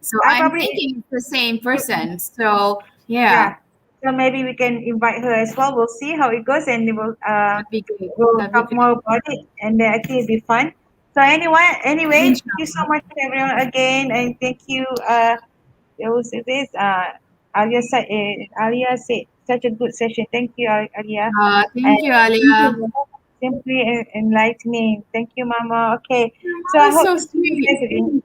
So I I'm probably thinking it's the same person. So yeah, yeah. So maybe we can invite her as well. We'll see how it goes, and that'd be good. we'll That'd be talk good. more about it, and then I think it'll be fun. So anyway, thank you so Inshallah. much everyone again, and thank you. There was this. Alia said such a good session. Thank you, Alia. And Thank you, thank Alia. you, simply enlightening. Thank you, Mama. Okay, so Oh, I hope so to see you sweet. guys again.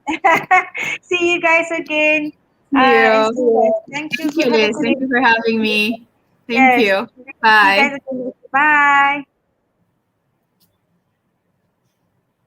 See you guys again. See And see you. you guys. Thank you. Thank you, Have a Liz. good Thank you evening. for having me. Thank Yes. you. See you guys Bye. again. Bye.